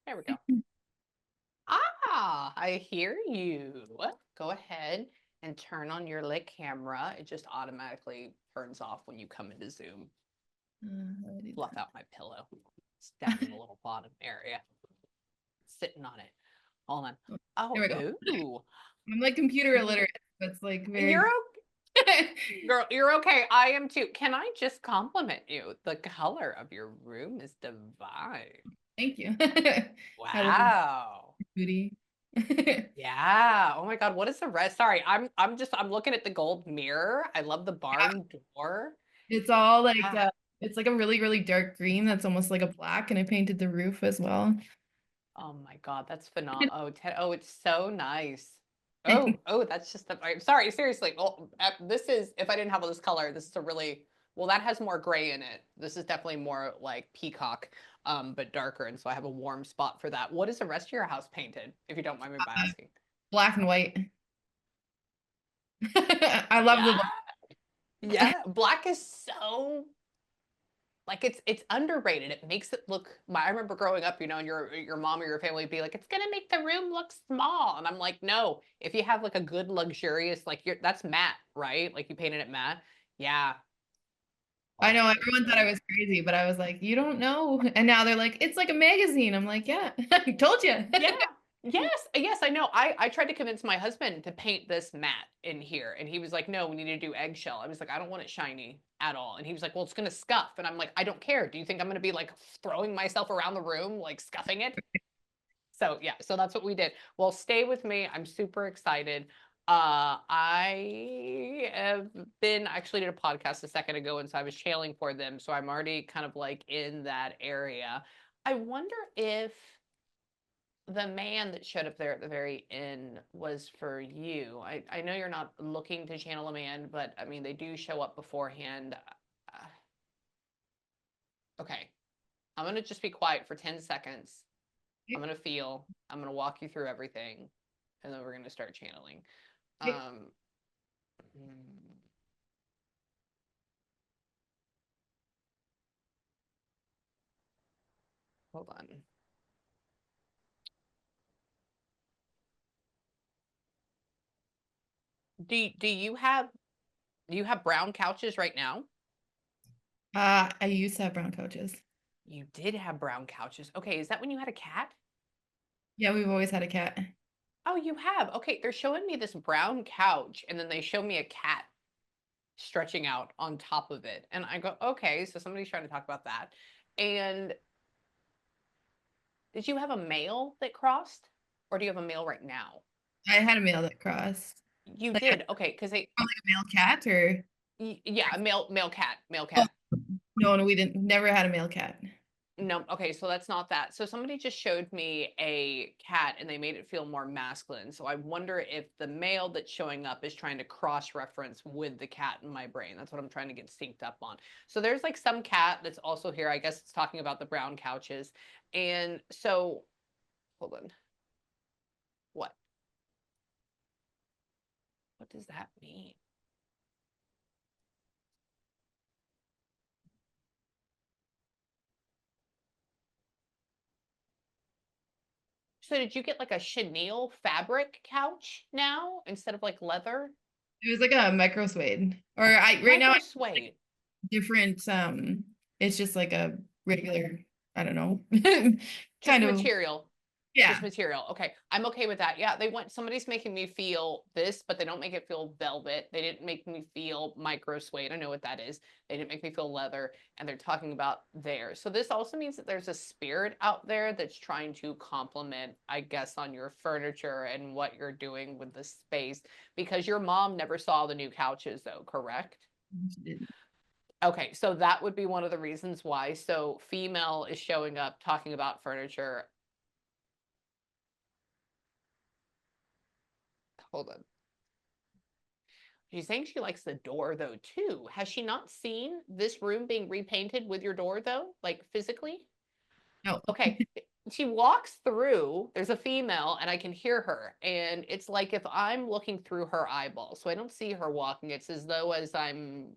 There we go. I hear you. Go ahead and turn on your lit camera. It just automatically turns off when you come into Zoom. How do I do Fluff that? out my pillow. It's down in the little bottom area. Sitting on it. Hold on. There Oh, we go. ooh. I'm like computer illiterate, so it's like very. You're okay. Girl, you're okay. I am too. Can I just compliment you? The color of your room is divine. Thank you. I love Wow. booty. Yeah. Oh my God. What is the rest? Sorry, I'm looking at the gold mirror. I love the barn door. It's all like Yeah. it's like a really, really dark green that's almost like a black, and I painted the roof as well. Oh my God, that's phenomenal. Oh, oh, it's so nice. Oh, that's just the. I'm sorry, seriously. Well, this is if I didn't have all this color, this is a really well. That has more gray in it. This is definitely more like peacock, but darker, and so I have a warm spot for that. What is the rest of your house painted, if you don't mind me by asking? Black and white. I love Yeah, the black. yeah. Black is so like it's underrated. It makes it look. I remember growing up, and your mom or your family would be like, "It's gonna make the room look small," and I'm like, "No. If you have like a good luxurious, like that's matte, right? Like you painted it matte. Yeah. I Oh, know it's everyone thought so I was crazy, but I was like, you don't know. And now they're like, it's like a magazine. I'm like, yeah, I told you. yeah. Yes, I know. I tried to convince my husband to paint this matte in here, and he was like, "No, we need to do eggshell." I was like, "I don't want it shiny at all." And he was like, "Well, it's gonna scuff." And I'm like, "I don't care. Do you think I'm gonna be like throwing myself around the room, like scuffing it?" So yeah, so that's what we did. Well, stay with me. I'm super excited. I have been actually did a podcast a second ago, and so I was channeling for them. So I'm already kind of like in that area. I wonder if the man that showed up there at the very end was for you. I know you're not looking to channel a man, but I mean, they do show up beforehand. Okay, I'm going to just be quiet for 10 seconds. I'm going to feel, I'm going to walk you through everything, and then we're going to start channeling. Um, hmm, hold on. Do you have brown couches right now? I used to have brown coaches. You did have brown couches. Okay, is that when you had a cat? Yeah, we've always had a cat. Oh, you have. Okay, they're showing me this brown couch, and then they show me a cat stretching out on top of it. And I go, okay, so somebody's trying to talk about that. And did you have a male that crossed? Or do you have a male right now? I had a male that crossed. You Like, did. Okay, because they like a male cat or yeah, a male cat, male oh, cat. no, we didn't never had a male cat. No, okay, so that's not that. So somebody just showed me a cat and they made it feel more masculine. So I wonder if the male that's showing up is trying to cross-reference with the cat in my brain. That's what I'm trying to get synced up on. So there's like some cat that's also here. I guess it's talking about the brown couches. And so, hold on. What? What does that mean? So did you get like a chenille fabric couch now instead of like leather? It was like a micro suede. Or I right now I Micro have suede. different it's just like a regular, I don't know. Just Kind of, material. Just yeah. material. Okay. I'm okay with that. Yeah, somebody's making me feel this, but they don't make it feel velvet. They didn't make me feel micro suede. I know what that is. They didn't make me feel leather, and they're talking about there. So this also means that there's a spirit out there that's trying to complement, I guess, on your furniture and what you're doing with the space, because your mom never saw the new couches though, correct? Okay, so that would be one of the reasons why. So female is showing up talking about furniture. Hold on. She's saying she likes the door though too. Has she not seen this room being repainted with your door though, like physically? No. Okay. She walks through, there's a female, and I can hear her. And it's like if I'm looking through her eyeballs. So I don't see her walking. It's as though as I'm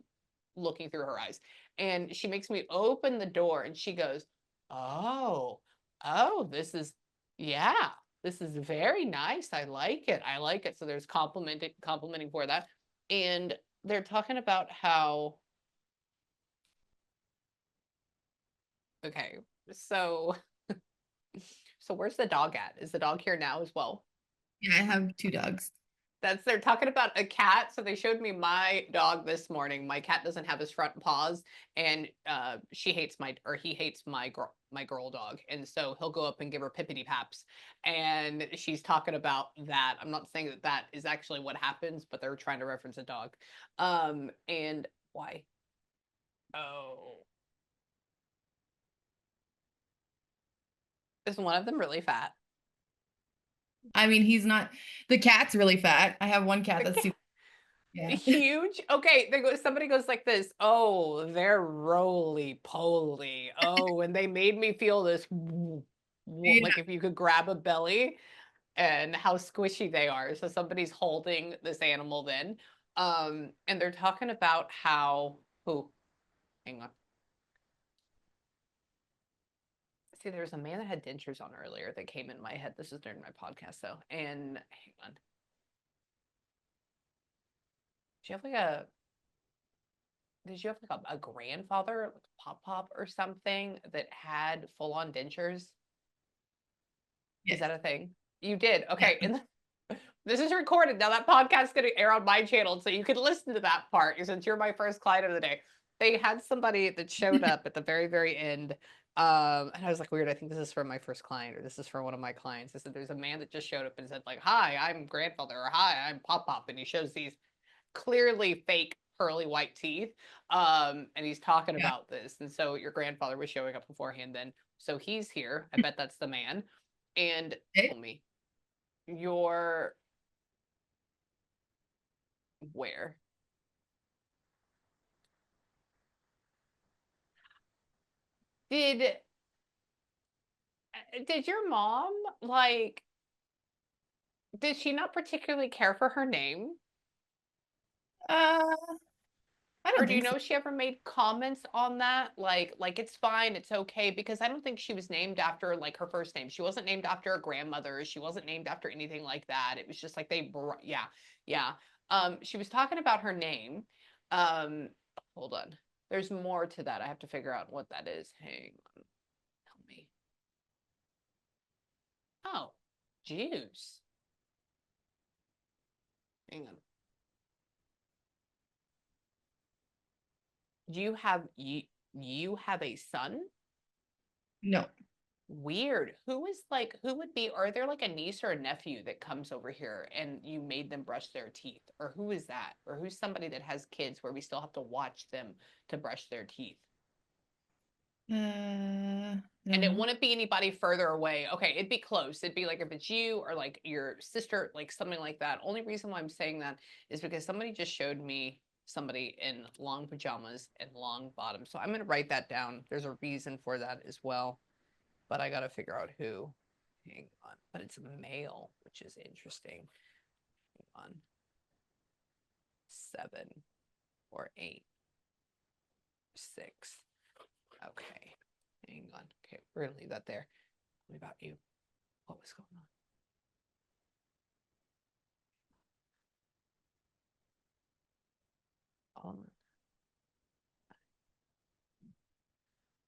looking through her eyes. And she makes me open the door and she goes, "Oh, Oh, yeah, this is very nice. I like it. I like it. So there's complimenting for that. And they're talking about how, okay, so, so where's the dog at? Is the dog here now as well? Yeah, I have 2 dogs. They're talking about a cat. So they showed me my dog this morning. My cat doesn't have his front paws, and he hates my girl dog, and so he'll go up and give her pippity paps. And she's talking about that. I'm not saying that that is actually what happens, but they're trying to reference a dog. And why? Oh, is one of them really fat? I mean, he's not the cat's really fat. I have one cat The that's cat super yeah. huge. Okay, somebody goes like this. Oh, they're roly poly. Oh, and they made me feel this Yeah. like if you could grab a belly and how squishy they are. So somebody's holding this animal then. And they're talking about how who hang on. See, there was a man that had dentures on earlier that came in my head. This is during my podcast though. And hang on. Do you have like a did you have like a grandfather, like pop pop or something that had full on dentures? Is Yes. that a thing? You did. Yeah. Okay. And this is recorded. Now that podcast's going to air on my channel, so you can listen to that part since you're my first client of the day. They had somebody that showed up at the very, very end. And I was like, weird. I think this is for my first client, or this is for one of my clients. I said, there's a man that just showed up and said, like, hi, I'm grandfather, or hi, I'm pop pop. And he shows these clearly fake pearly white teeth. And he's talking Yeah. about this. And so your grandfather was showing up beforehand then. So he's here. I bet that's the man. And Okay. tell me, your where? Did did your mom like did she not particularly care for her name? Uh, I Or don't do you think so. know if she ever made comments on that? Like it's fine, it's okay, because I don't think she was named after like her first name. She wasn't named after a grandmother. She wasn't named after anything like that. It was just like yeah, yeah. She was talking about her name. Um, hold on. There's more to that. I have to figure out what that is. Hang on. Tell me. Oh, juice. Hang on. You have a son? No. Weird. Who would be, are there like a niece or a nephew that comes over here and you made them brush their teeth? Or who is that? Or who's somebody that has kids where we still have to watch them to brush their teeth? I And don't it know. wouldn't be anybody further away. Okay, it'd be close. It'd be like if it's you or like your sister, like something like that. Only reason why I'm saying that is because somebody just showed me somebody in long pajamas and long bottoms. So I'm going to write that down. There's a reason for that as well, but I got to figure out who. Hang on. But it's a male, which is interesting. Hang on. 7 or 8 6. Okay. Hang on. Okay, we're going to leave that there. What about you? What was going on?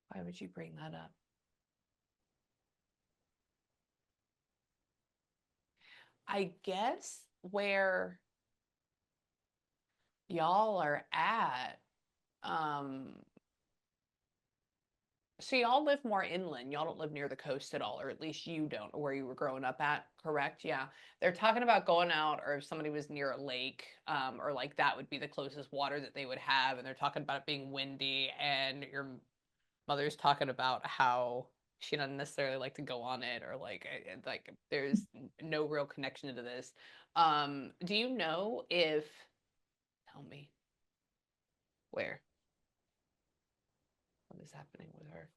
Why would you bring that up? I guess where y'all are at, um, so y'all live more inland. Y'all don't live near the coast at all, or at least you don't, or where you were growing up at, correct? Yeah. They're talking about going out, or if somebody was near a lake, or like that would be the closest water that they would have. And they're talking about it being windy, and your mother's talking about how she doesn't necessarily like to go on it, or like there's no real connection to this. Do you know if tell me where what is happening with her?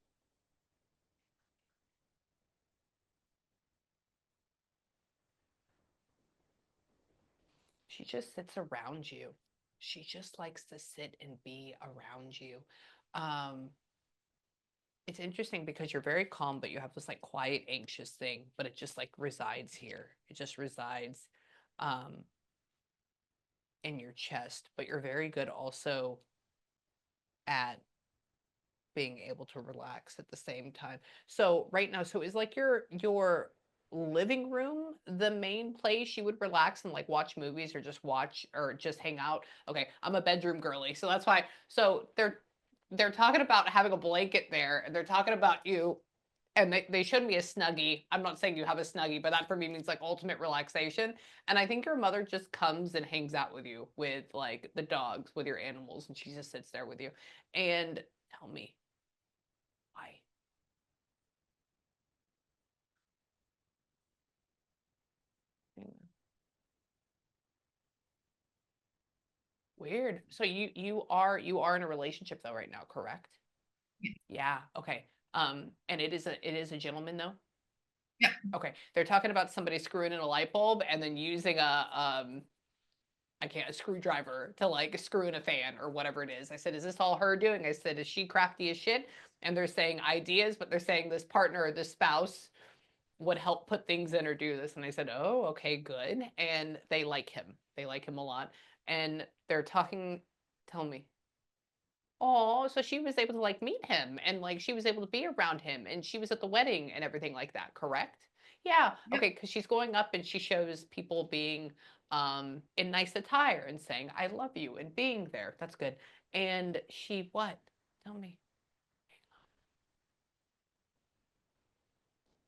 She just sits around you. She just likes to sit and be around you. Um, It's interesting because you're very calm, but you have this like quiet, anxious thing, but it just like resides here. It just resides um in your chest, but you're very good also at being able to relax at the same time. So right now, so is like your living room the main place you would relax and like watch movies or just watch or just hang out? Okay, I'm a bedroom girly, so that's why. So they're talking about having a blanket there, and they're talking about you. And they showed me a snuggie. I'm not saying you have a snuggie, but that for me means like ultimate relaxation. And I think your mother just comes and hangs out with you with like the dogs, with your animals, and she just sits there with you. And tell me, why? Mm, weird. So you are in a relationship though right now, correct? Yeah. Okay. And it is a gentleman though. Yeah. Okay. They're talking about somebody screwing in a light bulb and then using a screwdriver to like screw in a fan or whatever it is. I said, is this all her doing? I said, is she crafty as shit? And they're saying ideas, but they're saying this partner or this spouse would help put things in or do this. And I said, oh, okay, good. And they like him. They like him a lot. And they're talking, tell me, oh, so she was able to like meet him and like she was able to be around him and she was at the wedding and everything like that, correct? Yeah. Yeah. Okay, because she's going up and she shows people being in nice attire and saying, I love you and being there. That's good. And she what? Tell me.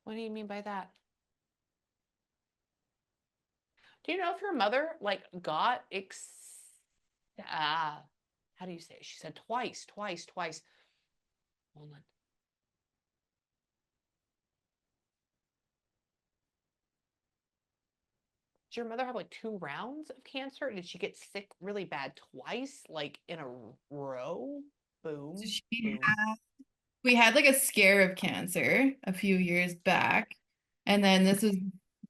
What do you mean by that? Do you know if your mother like got how do you say it? She said twice, twice, twice. Hold on. Did your mother have like 2 rounds of cancer? Did she get sick really bad twice, like in a row? So Boom, she boom. we had like a scare of cancer a few years back. And then this was,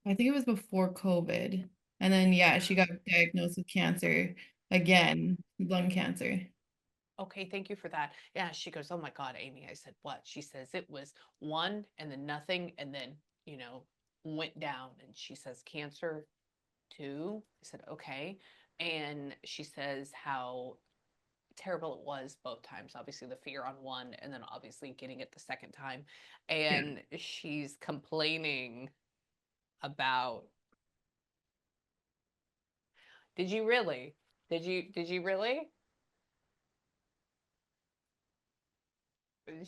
I think it was before COVID. And then, yeah, she got diagnosed with cancer again, lung cancer. Okay, thank you for that. Yeah, she goes, oh my God, Amy. I said, what? She says it was one and then nothing and then, you know, went down. And she says, cancer two. I said, okay. And she says how terrible it was both times. Obviously, the fear on one, and then obviously getting it the second time. Yeah. And she's complaining about, did you really? Did you really?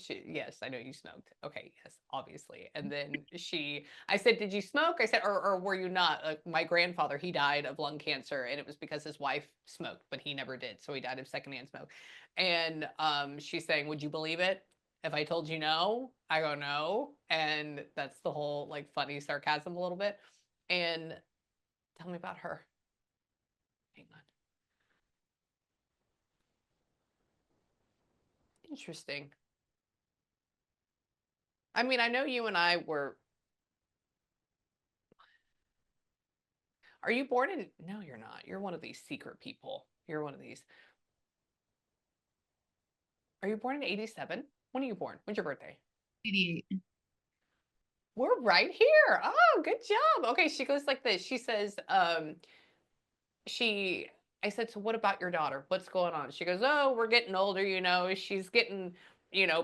Yes, I know you smoked. Okay, yes, obviously. And then I said, did you smoke? I said, or were you not? My grandfather, he died of lung cancer, and it was because his wife smoked, but he never did. So he died of secondhand smoke. And she's saying, would you believe it? If I told you no, I go no. And that's the whole like funny sarcasm a little bit. And tell me about her. Hang on. Interesting. I mean, I know you and I were. Are you born in? No, you're not. You're one of these secret people. You're one of these. Are you born in 87? When are you born? When's your birthday? 88. We're right here. Oh, good job. Okay, she goes like this. She says, she I said, so what about your daughter? What's going on? She goes, oh, we're getting older, she's getting,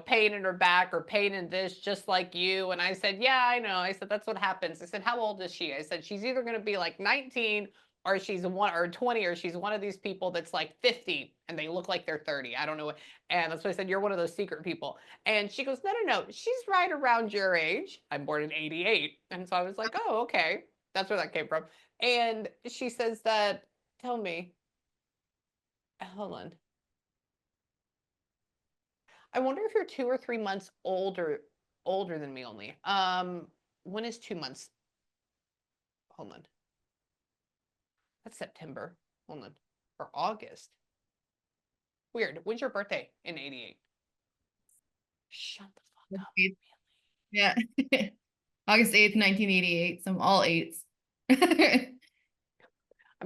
pain in her back or pain in this, just like you. And I said, yeah, I know. I said, that's what happens. I said, how old is she? I said, she's either going to be like 19 or she's one or 20, or she's one of these people that's like 50 and they look like they're 30. I don't know what. And that's what I said, you're one of those secret people. And she goes, no, no, no, she's right around your age. I'm born in 88. And so I was like, oh, okay. That's where that came from. And she says that, tell me, hold on. I wonder if you're 2 or 3 months older than me only. When is 2 months? Hold on. That's September. Hold on. Or August. Weird. When's your birthday in 88? Shut the fuck up. Yeah. August 8th, 1988. So I'm all eights. I'm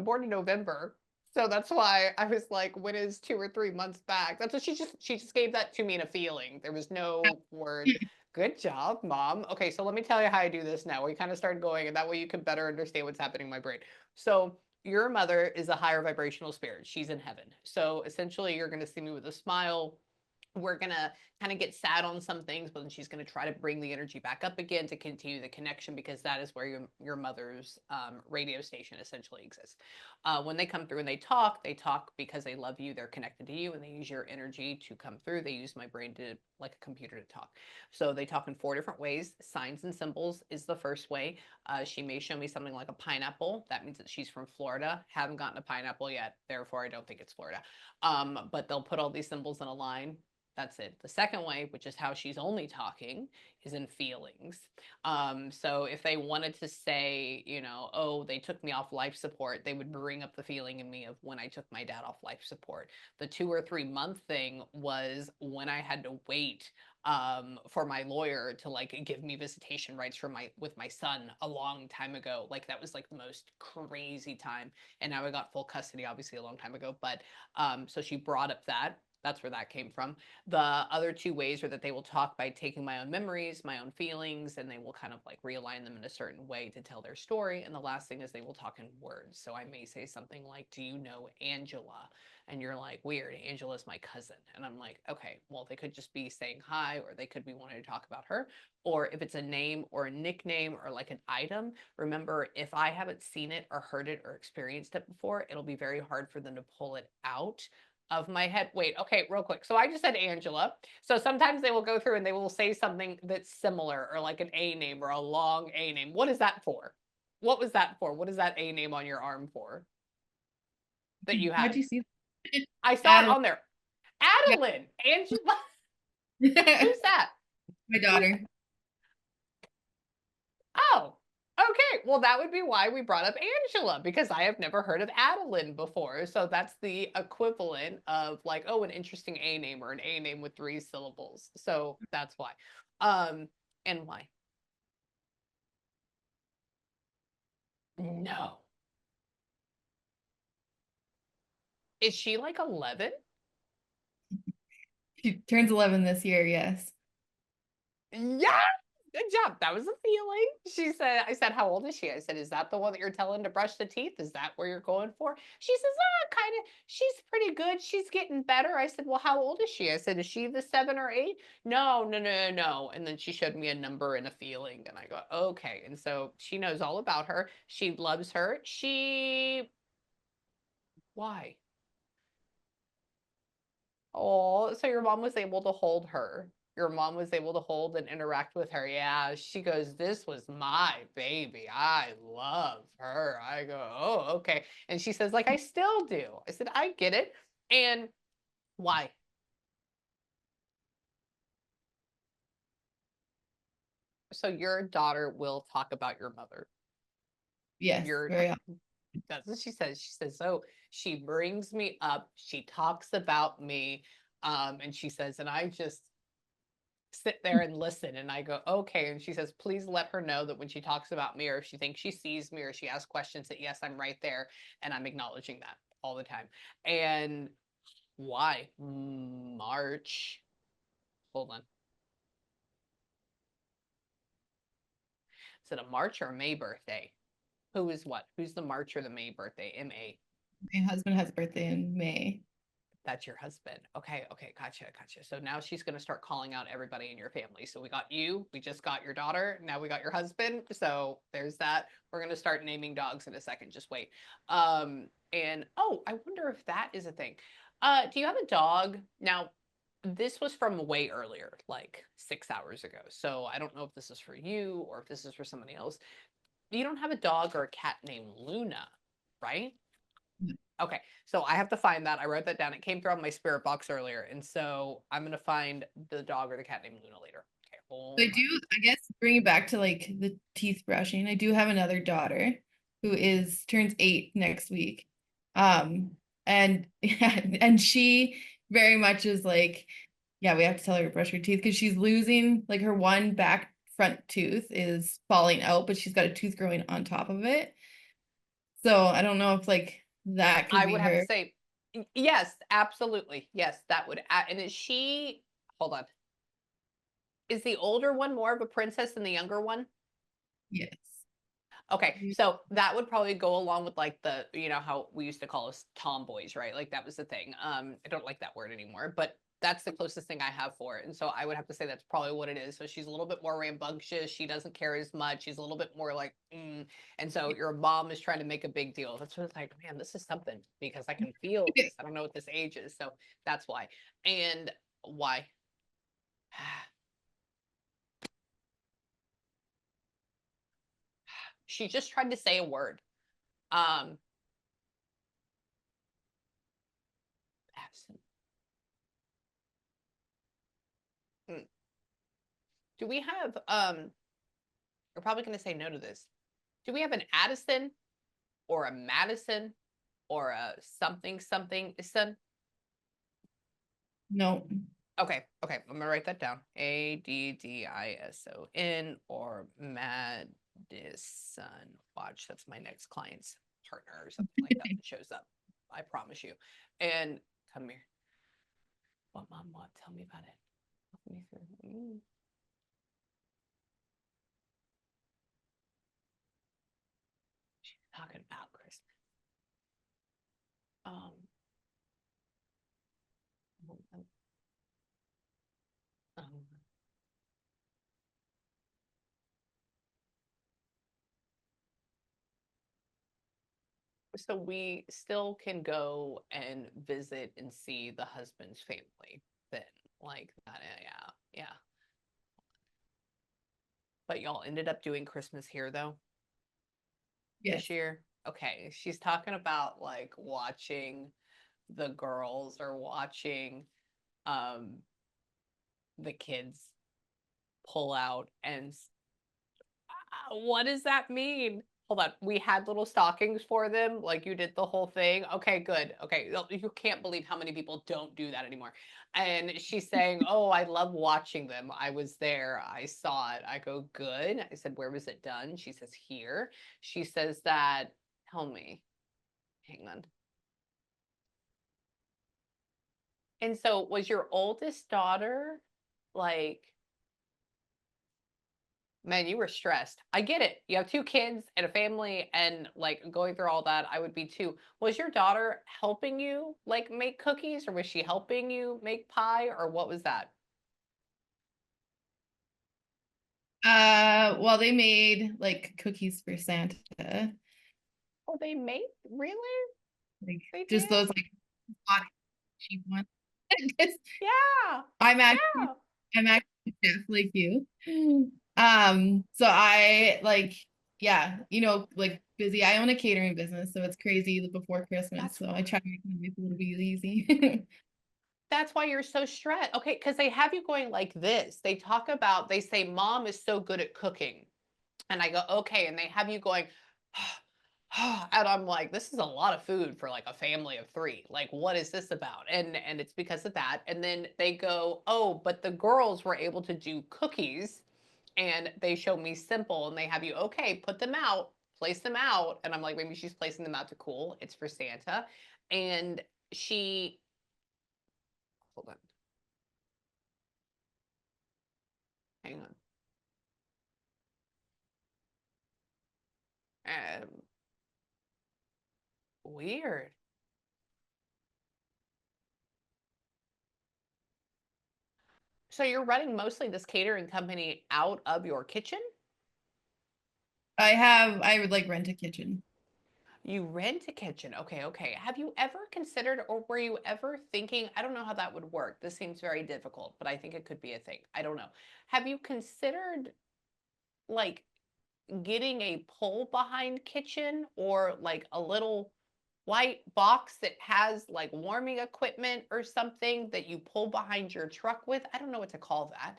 born in November. So that's why I was like, when is 2 or 3 months back? That's what she just gave that to me in a feeling. There was no word. Good job, mom. Okay, so let me tell you how I do this now. We kind of started going, and that way you can better understand what's happening in my brain. So your mother is a higher vibrational spirit. She's in heaven. So essentially, you're going to see me with a smile. We're going to kind of get sad on some things, but then she's going to try to bring the energy back up again to continue the connection, because that is where your mother's radio station essentially exists. When they come through and they talk because they love you, they're connected to you, and they use your energy to come through. They use my brain to, like a computer, to talk. So they talk in 4 different ways. Signs and symbols is the first way. She may show me something like a pineapple. That means that she's from Florida. Haven't gotten a pineapple yet, therefore I don't think it's Florida. But they'll put all these symbols in a line. That's it. The second way, which is how she's only talking, is in feelings. So if they wanted to say, oh, they took me off life support, they would bring up the feeling in me of when I took my dad off life support. The 2 or 3 month thing was when I had to wait for my lawyer to like give me visitation rights for with my son a long time ago. Like that was like the most crazy time. And now I got full custody, obviously a long time ago. But so she brought up that. That's where that came from. The other 2 ways are that they will talk by taking my own memories, my own feelings, and they will kind of like realign them in a certain way to tell their story. And the last thing is they will talk in words. So I may say something like, do you know Angela? And you're like, weird, Angela's my cousin. And I'm like, okay, well, they could just be saying hi, or they could be wanting to talk about her. Or if it's a name or a nickname or like an item, remember, if I haven't seen it or heard it or experienced it before, it'll be very hard for them to pull it out of my head. Wait, okay, real quick. So I just said Angela. So sometimes they will go through and they will say something that's similar, or like an A name or a long A name. What is that for? What was that for? What is that A name on your arm for that you How'd have? you see I saw it that? on there. Yeah. Adeline, Angela. Who's that? My Who's daughter. Oh, okay. Well, that would be why we brought up Angela, because I have never heard of Adeline before. So that's the equivalent of like, oh, an interesting A name, or an A name with 3 syllables. So that's why. And why? No. Is she like 11? She turns 11 this year, yes. Yeah. Good job. That was a feeling. She said, I said, how old is she? I said, is that the one that you're telling to brush the teeth? Is that where you're going for? She says, kind of, she's pretty good. She's getting better. I said, well, how old is she? I said, is she the 7 or 8? No, no, no, no. And then she showed me a number and a feeling. And I go, okay. And so she knows all about her. She loves her. Why? Oh, so your mom was able to hold her. Your mom was able to hold and interact with her. Yeah, she goes, this was my baby. I love her. I go, oh, okay. And she says, like, I still do. I said, I get it. And why? So your daughter will talk about your mother. Yes, Your very often. That's what she says. She says, so she brings me up, she talks about me, and she says, and I just sit there and listen, and I go, okay. And she says, please let her know that when she talks about me, or if she thinks she sees me, or she asks questions, that yes, I'm right there and I'm acknowledging that all the time. And why? March. Hold on. Is it a March or a May birthday? Who is what? Who's the March or the May birthday? MA. My husband has a birthday in May. That's your husband. Okay, okay, gotcha, gotcha. So now she's going to start calling out everybody in your family. So we got you, we just got your daughter, now we got your husband. So there's that. We're going to start naming dogs in a second. Just wait. And oh, I wonder if that is a thing. Do you have a dog? Now, this was from way earlier, like 6 hours ago. So I don't know if this is for you or if this is for somebody else. You don't have a dog or a cat named Luna, right? Okay, so I have to find that. I wrote that down. It came through on my spirit box earlier, and so I'm gonna find the dog or the cat named Luna later. Okay, So hold I on. do, I guess, bringing back to like the teeth brushing. I do have another daughter who turns 8 next week. And yeah, and she very much is like, yeah, we have to tell her to brush her teeth because she's losing like her one back front tooth is falling out, but she's got a tooth growing on top of it. So I don't know if like that could I be would have to her. say, yes, absolutely. Yes, that would, and is she, hold on. Is the older one more of a princess than the younger one? Yes. Okay, so that would probably go along with like the, how we used to call us tomboys, right? Like that was the thing. I don't like that word anymore, but that's the closest thing I have for it. And so I would have to say that's probably what it is. So she's a little bit more rambunctious. She doesn't care as much. She's a little bit more like, and so your mom is trying to make a big deal. That's what it's like, man, this is something because I can feel this. I don't know what this age is. So that's why. And why? She just tried to say a word. Um, absent. Mm. Do we have we're probably going to say no to this. Do we have an Addison or a Madison or a something something son? No. Okay, okay, I'm gonna write that down. Addison or Madison. Watch, that's my next client's partner or something like that that shows up. I promise you. And come here. What, mom? What? Tell me about it. Walk me through. She's talking about Christmas. Um, um, so we still can go and visit and see the husband's family then, like that. Yeah, yeah. But y'all ended up doing Christmas here though Yes. this year. Okay, she's talking about like watching the girls or watching um the kids pull out and what does that mean? Hold on. We had little stockings for them, like you did the whole thing. Okay, good. Okay. You can't believe how many people don't do that anymore. And she's saying, "Oh, I love watching them. I was there. I saw it." I go, "Good." I said, "Where was it done?" She says, "Here." She says that, tell me. Hang on. And so was your oldest daughter like, man, you were stressed. I get it. You have two kids and a family and like going through all that, I would be too. Was your daughter helping you like make cookies or was she helping you make pie or what was that? Well, they made like cookies for Santa. Oh, they made really? Like They just did? those like hot cheap ones. 'Cause Yeah. I'm actually Yeah. I'm actually just like you. So I like, yeah, like busy. I own a catering business, so it's crazy before Christmas. That's So why. I try to make it a little bit easy. That's why you're so stressed. Okay, because they have you going like this. They talk about, they say mom is so good at cooking. And I go, okay. And they have you going, and I'm like, this is a lot of food for like a family of three. Like, what is this about? And it's because of that. And then they go, oh, but the girls were able to do cookies and they show me simple and they have you, okay, put them out, place them out. And I'm like, maybe she's placing them out to cool. It's for Santa. And she, hold on, hang on. Um, weird. So you're running mostly this catering company out of your kitchen? I would like rent a kitchen. You rent a kitchen. Okay, okay. Have you ever considered or were you ever thinking, I don't know how that would work. This seems very difficult, but I think it could be a thing. I don't know. Have you considered like getting a pull behind kitchen or like a little white box that has like warming equipment or something that you pull behind your truck with? I don't know what to call that.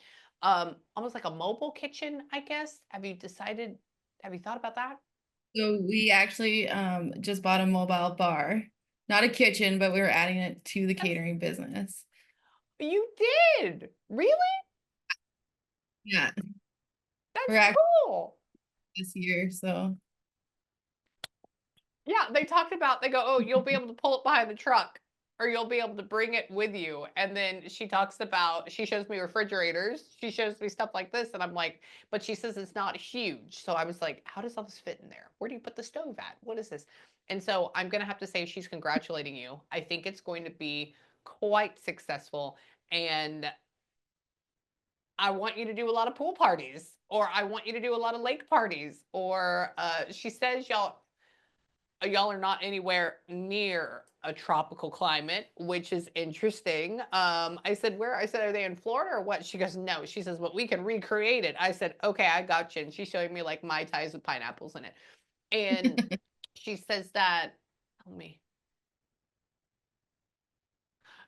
Almost like a mobile kitchen, I guess. Have you thought about that? So we actually just bought a mobile bar. Not a kitchen, but we were adding it to the That's catering business. You did. Really? Yeah, we're That's actually cool. this year, so Yeah, they talked about they go, "Oh, you'll be able to pull it behind the truck, or you'll be able to bring it with you." And then she talks about she shows me refrigerators, she shows me stuff like this, and I'm like, but she says it's not huge. So I was like, "How does all this fit in there? Where do you put the stove at? What is this?" And so I'm gonna have to say she's congratulating you. I think it's going to be quite successful, and I want you to do a lot of pool parties, or I want you to do a lot of lake parties, or she says y'all are not anywhere near a tropical climate, which is interesting. I said, where? I said, are they in Florida or what? She goes, no. She says, but we can recreate it. I said, okay, I got you. And she's showing me like Mai Tais with pineapples in it. And she says that, tell me.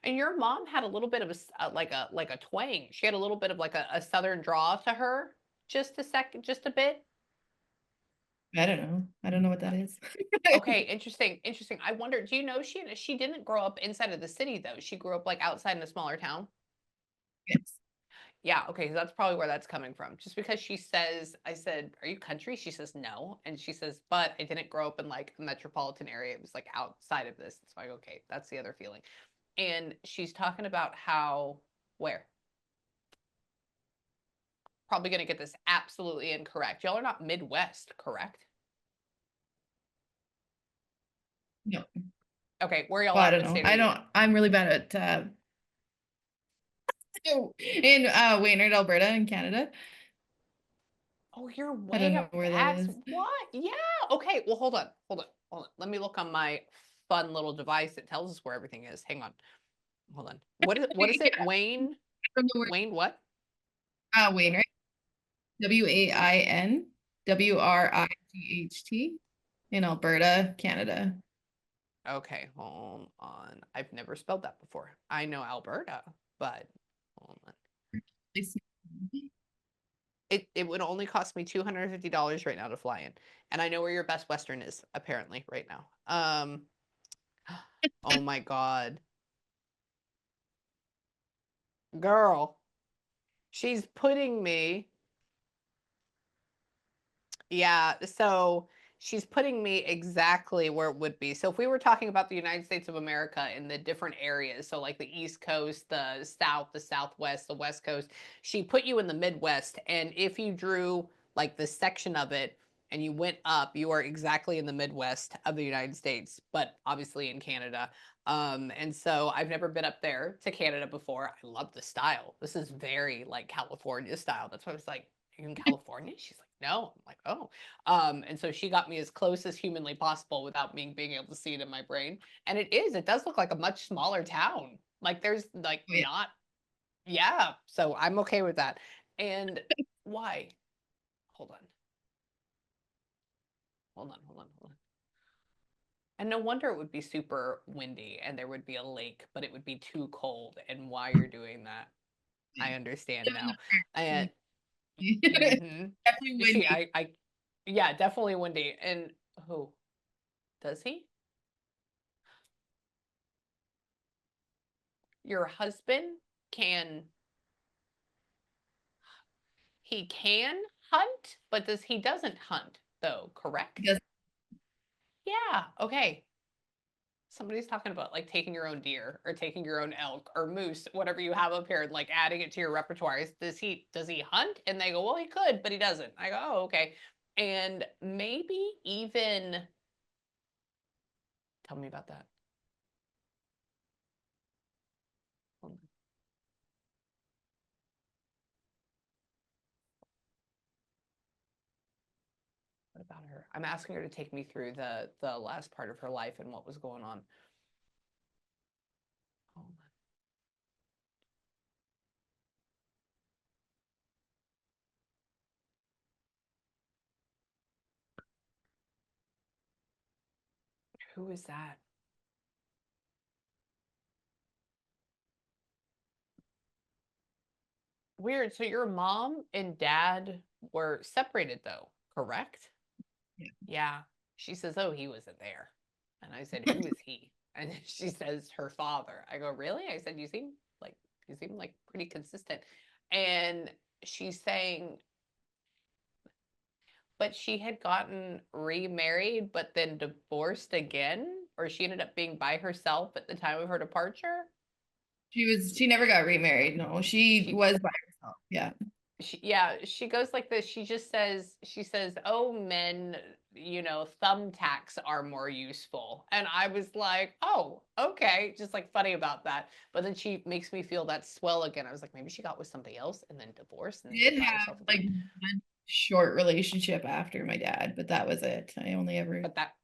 And your mom had a little bit of like a twang. She had a little bit of like a southern draw to her. Just a second, just a bit. I don't know. I don't know what that is. Okay, interesting, interesting. I wonder, do you know she didn't grow up inside of the city though? She grew up like outside in a smaller town? Yes. Yeah, okay, so that's probably where that's coming from. Just because she says, I said, "Are you country?" She says, "No." And she says, "But I didn't grow up in like a metropolitan area. It was like outside of this." It's like, okay, that's the other feeling. And she's talking about how where? Probably gonna get this absolutely incorrect. Y'all are not Midwest, correct? No. Okay, where y'all Well, I at? don't What know. state are I you don't. in? I'm really bad at in Waynard, Alberta, in Canada. Oh, you're I don't way know up. where that That's is. what? Yeah. Okay. Well, hold on. Hold on. Hold on. Let me look on my fun little device that tells us where everything is. Hang on. Hold on. What is it? Yeah, Wayne? I don't know where. Wayne what? Wainwright. WAINWRIGHT in Alberta, Canada. Okay, hold on. I've never spelled that before. I know Alberta, but hold on. It's- It would only cost me $250 right now to fly in. And I know where your Best Western is, apparently, right now. Oh my God. Girl, she's putting me. Yeah, so she's putting me exactly where it would be. So if we were talking about the United States of America in the different areas, so like the East Coast, the South, the Southwest, the West Coast, she put you in the Midwest. And if you drew like the section of it and you went up, you are exactly in the Midwest of the United States, but obviously in Canada. And so I've never been up there to Canada before. I love the style. This is very like California style. That's why I was like, "Are you in California?" She's like, "No." I'm like, "Oh." And so she got me as close as humanly possible without me being able to see it in my brain. And it does look like a much smaller town. Like there's like yeah. not, yeah. So I'm okay with that. And why? Hold on, hold on. And no wonder it would be super windy and there would be a lake, but it would be too cold. And why you're doing that, I understand now. And mm-hmm. Definitely She, windy. yeah, definitely windy. And who does he? Your husband can he can hunt, but he doesn't hunt though, correct? Because Yeah, okay. Somebody's talking about like taking your own deer or taking your own elk or moose, whatever you have up here, and like adding it to your repertoire. Does he hunt? And they go, well, he could, but he doesn't. I go, oh, okay. And maybe even tell me about that. Hold on. What about her? I'm asking her to take me through the last part of her life and what was going on. Hold on. Who is that? Weird. So your mom and dad were separated though, correct? yeah. Yeah. She says, "Oh, he wasn't there." And I said, "Who is he?" And she says, "Her father." I go, "Really?" I said, "You seem like pretty consistent." And she's saying, but she had gotten remarried, but then divorced again, or she ended up being by herself at the time of her departure. She never got remarried. No, she She was by herself. Yeah. yeah, she goes like this. She says, "Oh, men, thumbtacks are more useful." And I was like, "Oh, okay." Just like funny about that. But then she makes me feel that swell again. I was like, maybe she got with somebody else and then divorced and then Did she's by have herself like again. one short relationship after my dad, but that was it. I only ever But that,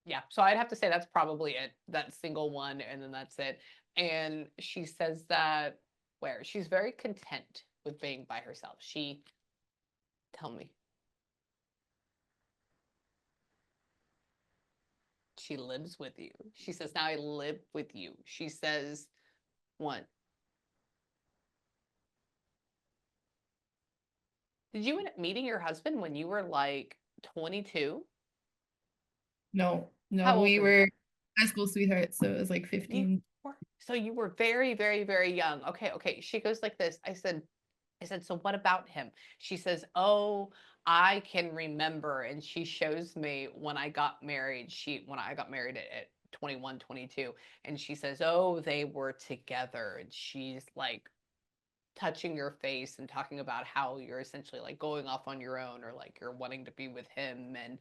yeah. So I'd have to say that's probably it. That single one, and then that's it. And she says that where she's very content with being by herself. Tell me, she lives with you. She says, now I live with you. She says, what? Did you end up meeting your husband when you were like 22? no, How old we were you? were high school sweethearts, so it was like You 15. were, so you were very, very, very young. Okay, okay. She goes like this. I said, so what about him? She says, oh, I can remember. And she shows me when I got married. When I got married at 21, 22. And she says, oh, they were together. And she's like touching your face and talking about how you're essentially like going off on your own or like you're wanting to be with him. And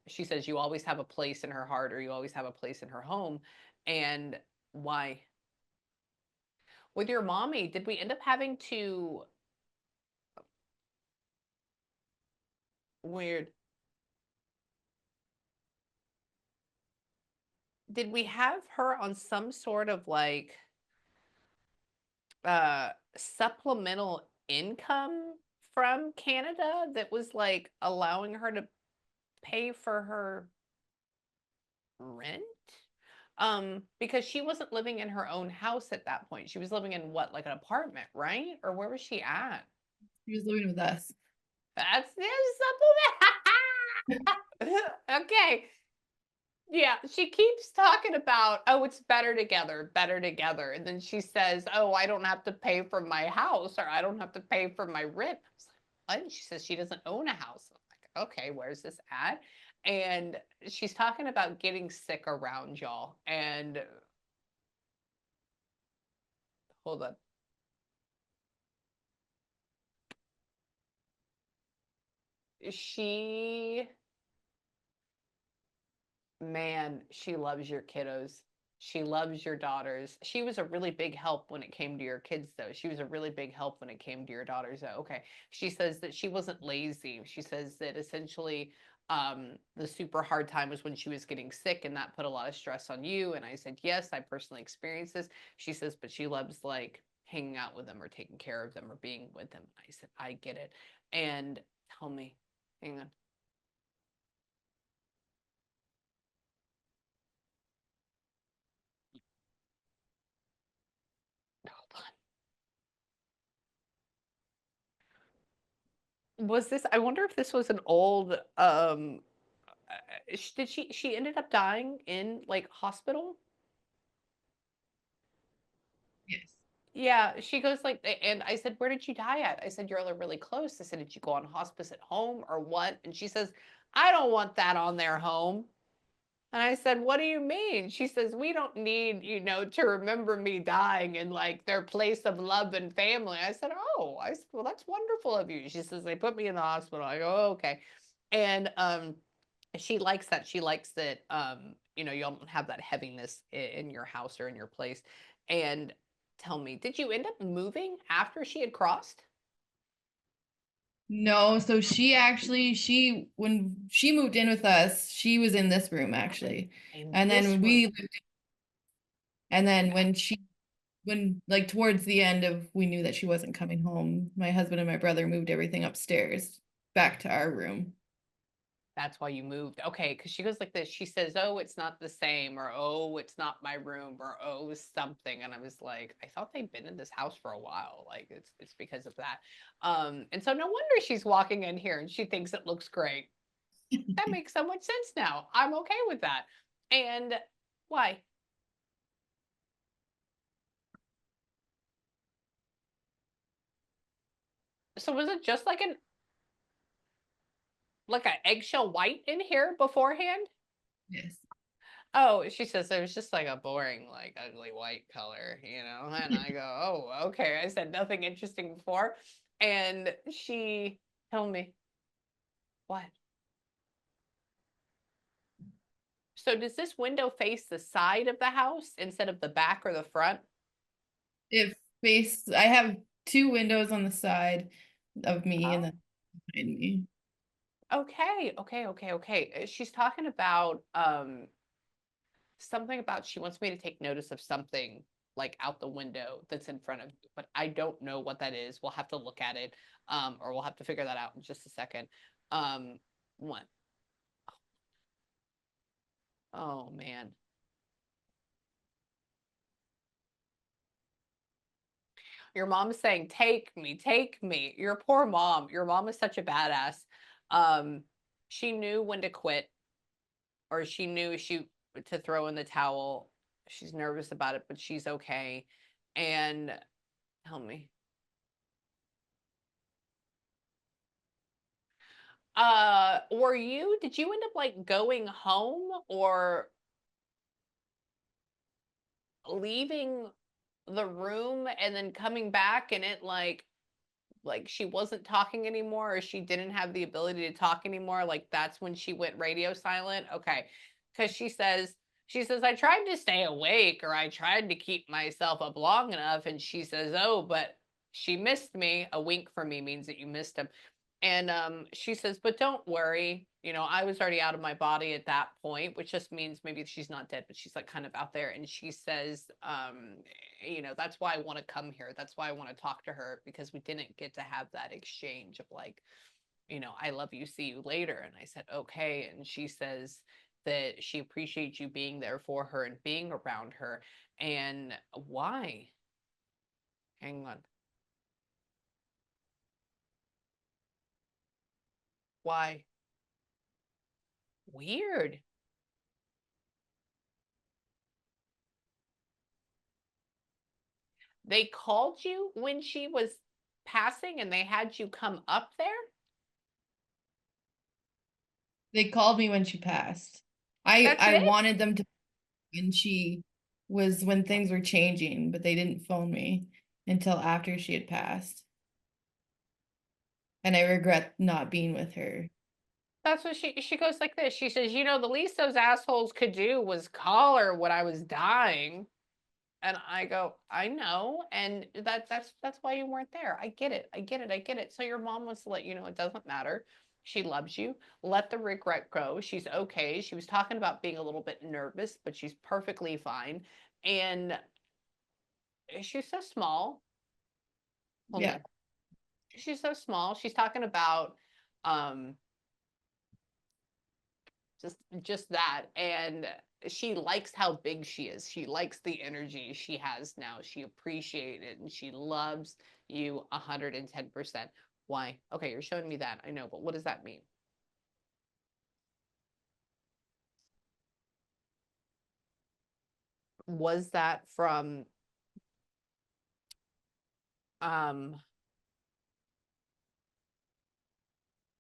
she says, you always have a place in her heart or you always have a place in her home. And why? With your mommy, did we end up having to, weird, did we have her on some sort of like supplemental income from Canada that was like allowing her to pay for her rent? Because she wasn't living in her own house at that point. She was living in what, like an apartment, right? Or where was she at? He was living with us. That's the supplement. Okay. Yeah, she keeps talking about, oh, it's better together, better together. And then she says, oh, I don't have to pay for my house or I don't have to pay for my rent. I was like, what? And she says she doesn't own a house. I'm like, okay, where's this at? And she's talking about getting sick around y'all. And hold on. She Man, she loves your kiddos. She loves your daughters. She was a really big help when it came to your kids, though. She was a really big help when it came to your daughters, though. Okay. She says that she wasn't lazy. She says that essentially the super hard time was when she was getting sick, and that put a lot of stress on you. And I said, yes, I personally experienced this. She says, but she loves like hanging out with them or taking care of them or being with them. I said, I get it. And tell me, hang on, hold on. Was this, I wonder if this was an old did she ended up dying in like hospital? Yes. Yeah, she goes like, and I said, where did you die at? I said, you're all really close. I said, did you go on hospice at home or what? And she says, I don't want that on their home. And I said, what do you mean? She says, we don't need, to remember me dying in like their place of love and family. I said, oh, I said, well, that's wonderful of you. She says, they put me in the hospital. I go, oh, okay. And she likes that. She likes that, you don't have that heaviness in your house or in your place. And tell me, did you end up moving after she had crossed? No, so she when she moved in with us, she was in this room actually. In And this then room. and then when like towards the end of we knew that she wasn't coming home, my husband and my brother moved everything upstairs back to our room. That's why you moved. Okay, because she goes like this. She says, "Oh, it's not the same," or "Oh, it's not my room," or "Oh, something." And I was like, I thought they'd been in this house for a while. Like it's because of that. And so no wonder she's walking in here and she thinks it looks great. That makes so much sense now. I'm okay with that. And why? So was it just like an like a eggshell white in here beforehand? Yes. Oh, she says it was just like a boring, like ugly white color, And I go, oh, okay. I said nothing interesting before. And she told me, what? So does this window face the side of the house instead of the back or the front? I have two windows on the side of me and Oh, then behind me. okay, okay, okay, okay. She's talking about something about she wants me to take notice of something like out the window that's in front of you, but I don't know what that is. We'll have to look at it, or we'll have to figure that out in just a second. One. Oh man. Your mom is saying, take me, take me. Your poor mom. Your mom is such a badass. Um, she knew when to quit, or she knew she to throw in the towel. She's nervous about it, but she's okay. And tell me. Did you end up like going home or leaving the room and then coming back and it like she wasn't talking anymore or she didn't have the ability to talk anymore, like that's when she went radio silent? Okay. Because she says I tried to stay awake or I tried to keep myself up long enough, and she says, oh, but she missed me. A wink for me means that you missed him. And she says, but don't worry, I was already out of my body at that point, which just means maybe she's not dead, but she's like kind of out there. And she says, that's why I want to come here. That's why I want to talk to her, because we didn't get to have that exchange of like, I love you, see you later. And I said, okay. And she says that she appreciates you being there for her and being around her. And why? Hang on. Why? Weird. They called you when she was passing and they had you come up there? They called me when she passed. I That's I it? wanted them to when things were changing, but they didn't phone me until after she had passed. And I regret not being with her. That's what she goes like this. She says, the least those assholes could do was call her when I was dying. And I go, I know. And that's why you weren't there. I get it. I get it. I get it. So your mom wants to let you know it doesn't matter. She loves you. Let the regret go. She's okay. She was talking about being a little bit nervous, but she's perfectly fine. And she's so small. Hold Yeah. on. She's so small. She's talking about um just that. And she likes how big she is. She likes the energy she has now. She appreciates it and she loves you 110%. Why? Okay, you're showing me that. I know, but what does that mean? Was that from um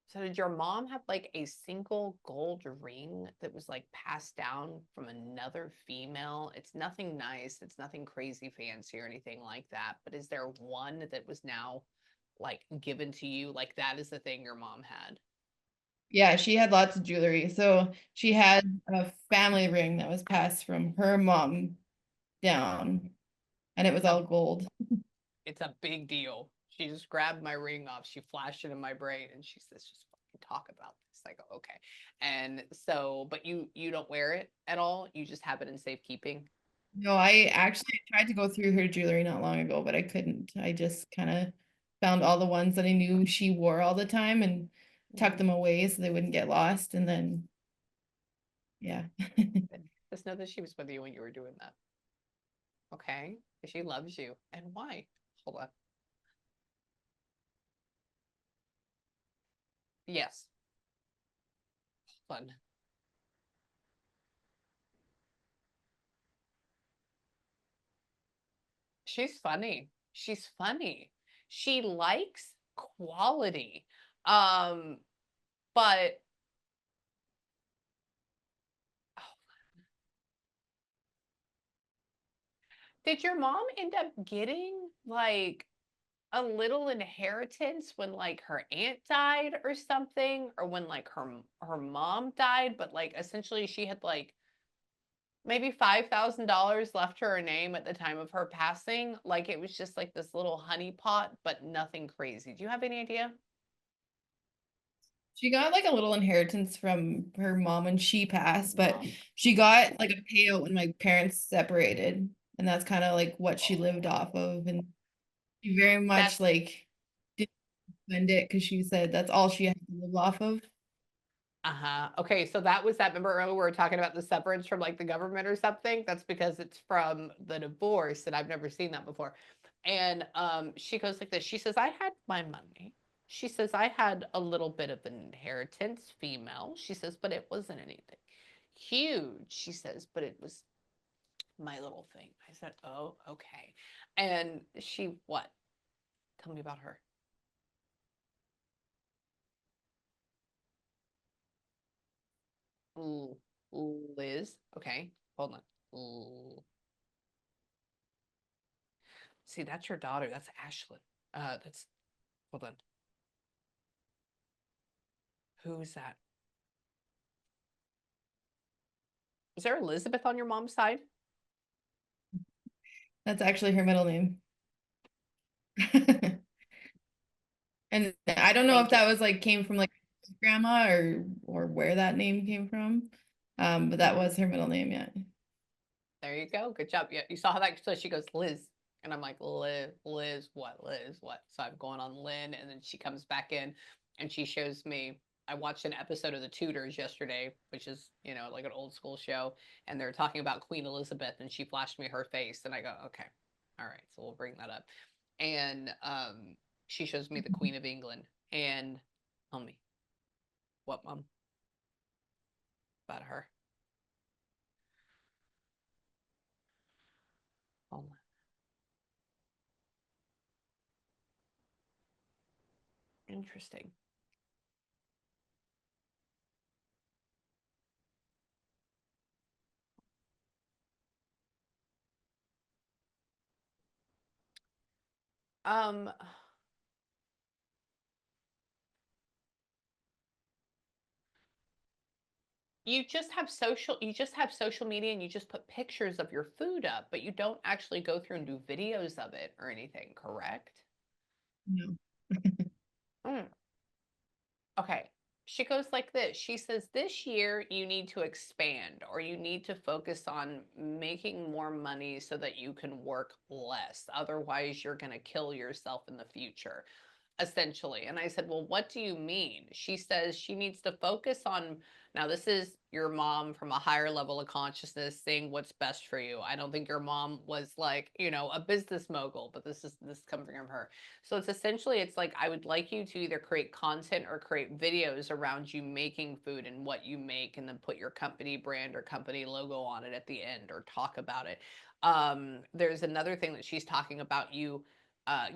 so did your mom have like a single gold ring that was like passed down from another female? It's nothing nice, it's nothing crazy fancy or anything like that, but is there one that was now like given to you? Like that is the thing your mom had. Yeah, she had lots of jewelry. So she had a family ring that was passed from her mom down, and it was It's a all gold. it's a big deal. She just grabbed my ring off. She flashed it in my brain and she says, just fucking talk about this. I go, okay. And so, but you don't wear it at all. You just have it in safekeeping. No, I actually tried to go through her jewelry not long ago, but I couldn't. I just kind of found all the ones that I knew she wore all the time and tucked Mhm. them away so they wouldn't get lost. And then, yeah. Just know that she was with you when you were doing that. Okay. She loves you. And why? Hold on. Yes. Fun. She's funny. She's funny. She likes quality. Um, But oh, did your mom end up getting like a little inheritance when like her aunt died or something, or when like her mom died, but like essentially she had like maybe $5,000 left to her name at the time of her passing? Like it was just like this little honey pot, but nothing crazy. Do you have any idea? She got like a little inheritance from her mom when she passed, but she got like a payout when my parents separated. And that's kind of like what she lived off of. And she very much That's like didn't spend it because she said that's all she had to live off of. uh-huh. Okay, so that was that. Remember earlier we were talking about the severance from like the government or something? That's because it's from the divorce, and I've never seen that before. And she goes like this. She says, I had my money. She says, I had a little bit of an inheritance, female. She says, but it wasn't anything huge. She says, but it was my little thing. I said, oh, okay. And she, what? Tell me about her. Ooh, Liz. Okay, hold on. Ooh. See, that's your daughter. That's Ashlyn. That's hold on. Who is that? Is there Elizabeth on your mom's side? That's actually her middle name. And I don't know if Thank you. that was like came from like grandma or where that name came from. But that Mm-hmm. was her middle name, yeah. There you go. Good job. Yeah, you saw how that. So she goes, Liz. And I'm like, Liz, what? Liz, what? So I'm going on Lynn. And then she comes back in and she shows me. I watched an episode of The Tudors yesterday, which is, like an old school show. And they're talking about Queen Elizabeth. And she flashed me her face. And I go, okay. All right. So we'll bring that up. And she shows me the Queen of England. And tell me, what, mom? About her. Oh, interesting. Um, you just have social media and you just put pictures of your food up, but you don't actually go through and do videos of it or anything, correct? No. Mm, okay. She goes like this. She says, this year you need to expand, or you need to focus on making more money so that you can work less. Otherwise, you're going to kill yourself in the future, essentially. And I said, well, what do you mean? She says she needs to focus on, now this is your mom from a higher level of consciousness saying what's best for you. I don't think your mom was like, a business mogul, but this coming from her. So it's like, I would like you to either create content or create videos around you making food and what you make, and then put your company brand or company logo on it at the end, or talk about it. There's another thing that she's talking about, you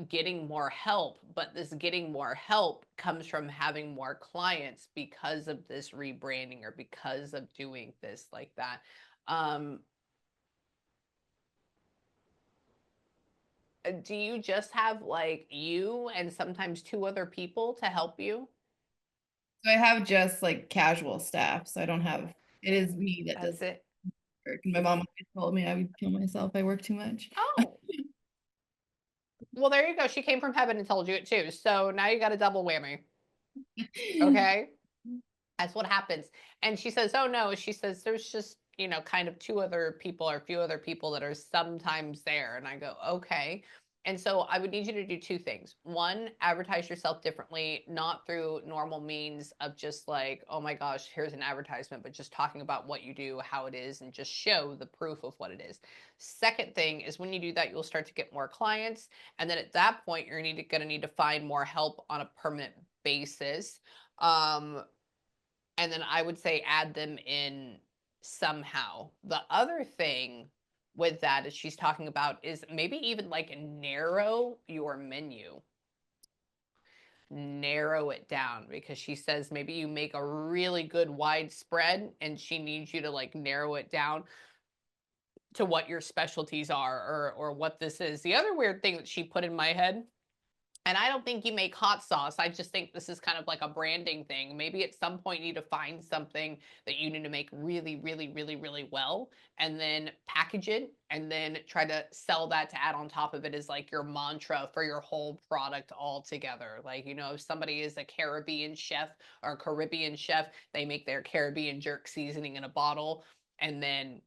getting more help, but this getting more help comes from having more clients because of this rebranding, or because of doing this like that. Um, do you just have like you and sometimes two other people to help you? So I have just like casual staff. So I don't have, it is me that does That's it. work. And my mom always told me I would kill myself. I work too much. Oh, well, there you go. She came from heaven and told you it too. So now you got a double whammy. Okay. That's what happens. And she says, oh no, she says, there's just, kind of two other people, or a few other people that are sometimes there. And I go, okay. And so I would need you to do two things. One, advertise yourself differently, not through normal means of just like, oh my gosh, here's an advertisement, but just talking about what you do, how it is, and just show the proof of what it is. Second thing is, when you do that, you'll start to get more clients. And then at that point, you're going to need to find more help on a permanent basis. Um, and then I would say add them in somehow. The other thing with that is she's talking about is maybe even like narrow your menu. narrow it down, because she says maybe you make a really good widespread and she needs you to like narrow it down to what your specialties are, or what this is. The other weird thing that she put in my head, and I don't think you make hot sauce. I just think this is kind of like a branding thing. Maybe at some point you need to find something that you need to make really, really, really, really well, and then package it, and then try to sell that to add on top of it as like your mantra for your whole product altogether. Like, if somebody is a Caribbean chef or a Caribbean chef, they make their Caribbean jerk seasoning in a bottle, and then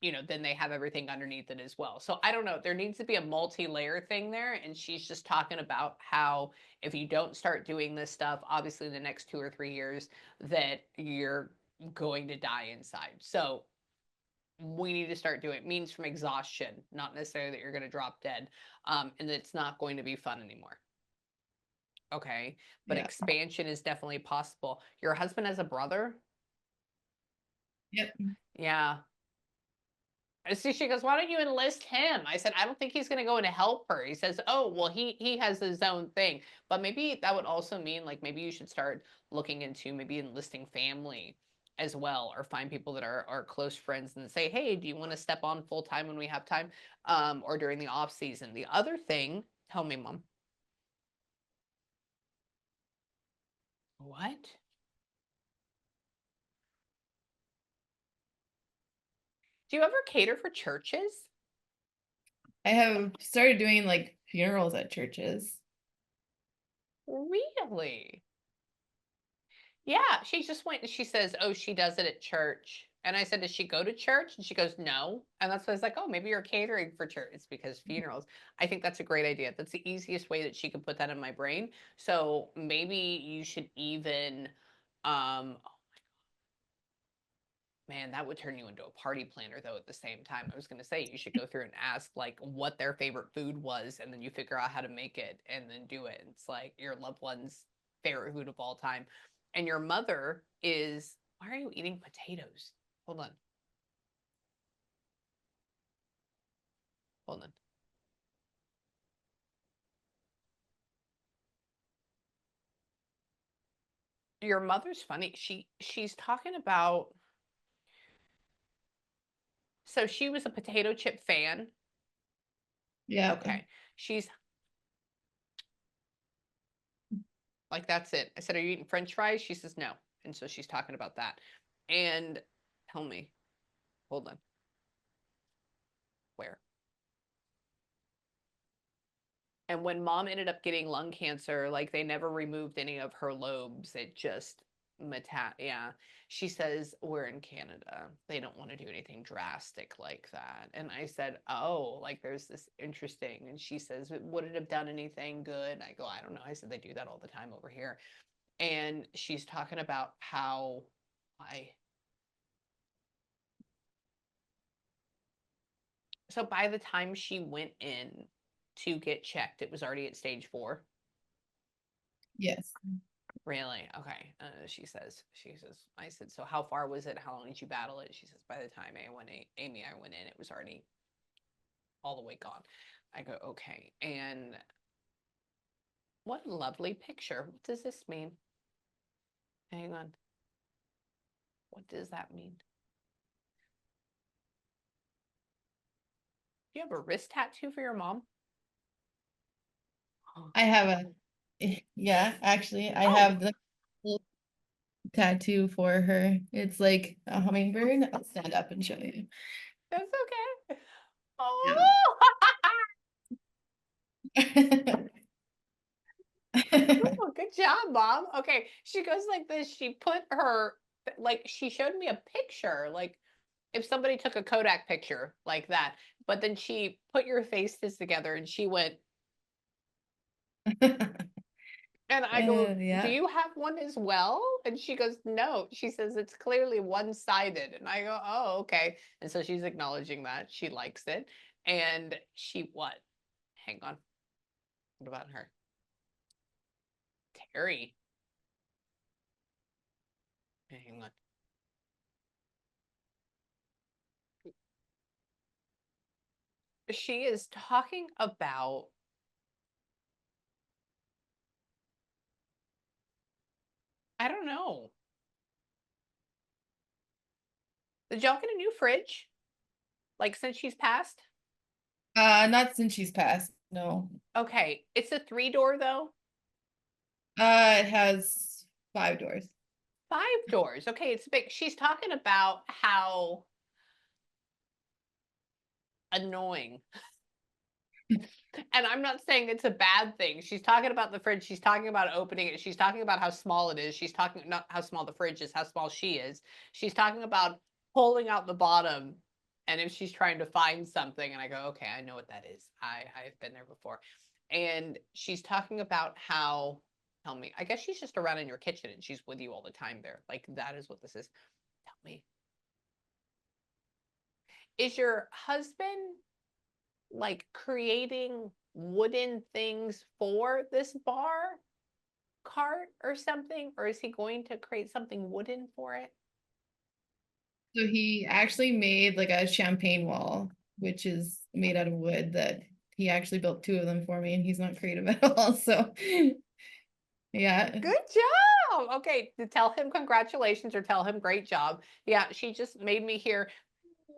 they have everything underneath it as well. So I don't know. There needs to be a multi-layer thing there. And she's just talking about how if you don't start doing this stuff, obviously in the next 2 or 3 years, that you're going to die inside. So we need to start doing it. Means from exhaustion, not necessarily that you're going to drop dead, and that it's not going to be fun anymore. Okay. But Yeah. expansion is definitely possible. Your husband has a brother? Yep. Yeah. See, she goes, "Why don't you enlist him?" I said, "I don't think he's going to go in to help her." He says, "Oh, well, he has his own thing." But maybe that would also mean like maybe you should start looking into maybe enlisting family as well, or find people that are close friends and say, "Hey, do you want to step on full time when we have time, or during the off season?" The other thing, tell me, Mom. What? Do you ever cater for churches? I have started doing like funerals at churches. Really? Yeah, she just went and she says, "Oh, she does it at church." And I said, "Does she go to church?" And she goes, "No." And that's why I was like, "Oh, maybe you're catering for church." It's because funerals. I think that's a great idea. That's the easiest way that she could put that in my brain. So maybe you should even, oh, man, that would turn you into a party planner though at the same time. I was going to say you should go through and ask like what their favorite food was, and then you figure out how to make it and then do it. It's like your loved one's favorite food of all time. And your mother is, why are you eating potatoes? Hold on. Hold on. Your mother's funny. She's talking about, so she was a potato chip fan. Yeah. Okay. She's like, that's it. I said, "Are you eating French fries?" She says, "No." And so she's talking about that. And tell me, hold on. Where? And when Mom ended up getting lung cancer, like they never removed any of her lobes. It just yeah. She says, "We're in Canada. They don't want to do anything drastic like that." And I said, "Oh, like there's this interesting." And she says, "Would it have done anything good?" I go, "I don't know." I said, "They do that all the time over here." And she's talking about how I so by the time she went in to get checked, it was already at stage 4. Yes. Really? Okay. She says, I said, "So how far was it? How long did you battle it?" She says, "By the time Amy, I went in, it was already all the way gone." I go, "Okay." And what a lovely picture. What does this mean? Hang on. What does that mean? Do you have a wrist tattoo for your mom? I have yeah, actually, I Oh, have the little tattoo for her. It's like a hummingbird. I'll stand up and show you. that's okay. Yeah. Oh, oh, good job, Mom. Okay. She goes like this. She put her, like, she showed me a picture, like if somebody took a Kodak picture like that, but then she put your faces together and she went, and I go, "Do Yeah. you have one as well?" And she goes, "No." She says, "It's clearly one-sided." And I go, "Oh, okay." And so she's acknowledging that she likes it. And she, what? Hang on. What about her? Terry. Hang on. She is talking about I don't know. Did y'all get a new fridge? Like since she's passed? Not since she's passed. No. Okay. It's a 3-door though. It has 5 doors. 5 doors. Okay, it's big. She's talking about how annoying. And I'm not saying it's a bad thing. She's talking about the fridge. She's talking about opening it. She's talking about how small it is. She's talking not how small the fridge is, how small she is. She's talking about pulling out the bottom. And if she's trying to find something, and I go, okay, I know what that is. I've been there before. And she's talking about how, tell me, I guess she's just around in your kitchen and she's with you all the time there. Like that is what this is. Tell me. Is your husband like creating wooden things for this bar cart or something? Or is he going to create something wooden for it? So he actually made like a champagne wall, which is made out of wood that he actually built 2 of them for me, and he's not creative at all. So yeah. Good job. Okay, to tell him congratulations or tell him great job. Yeah, she just made me hear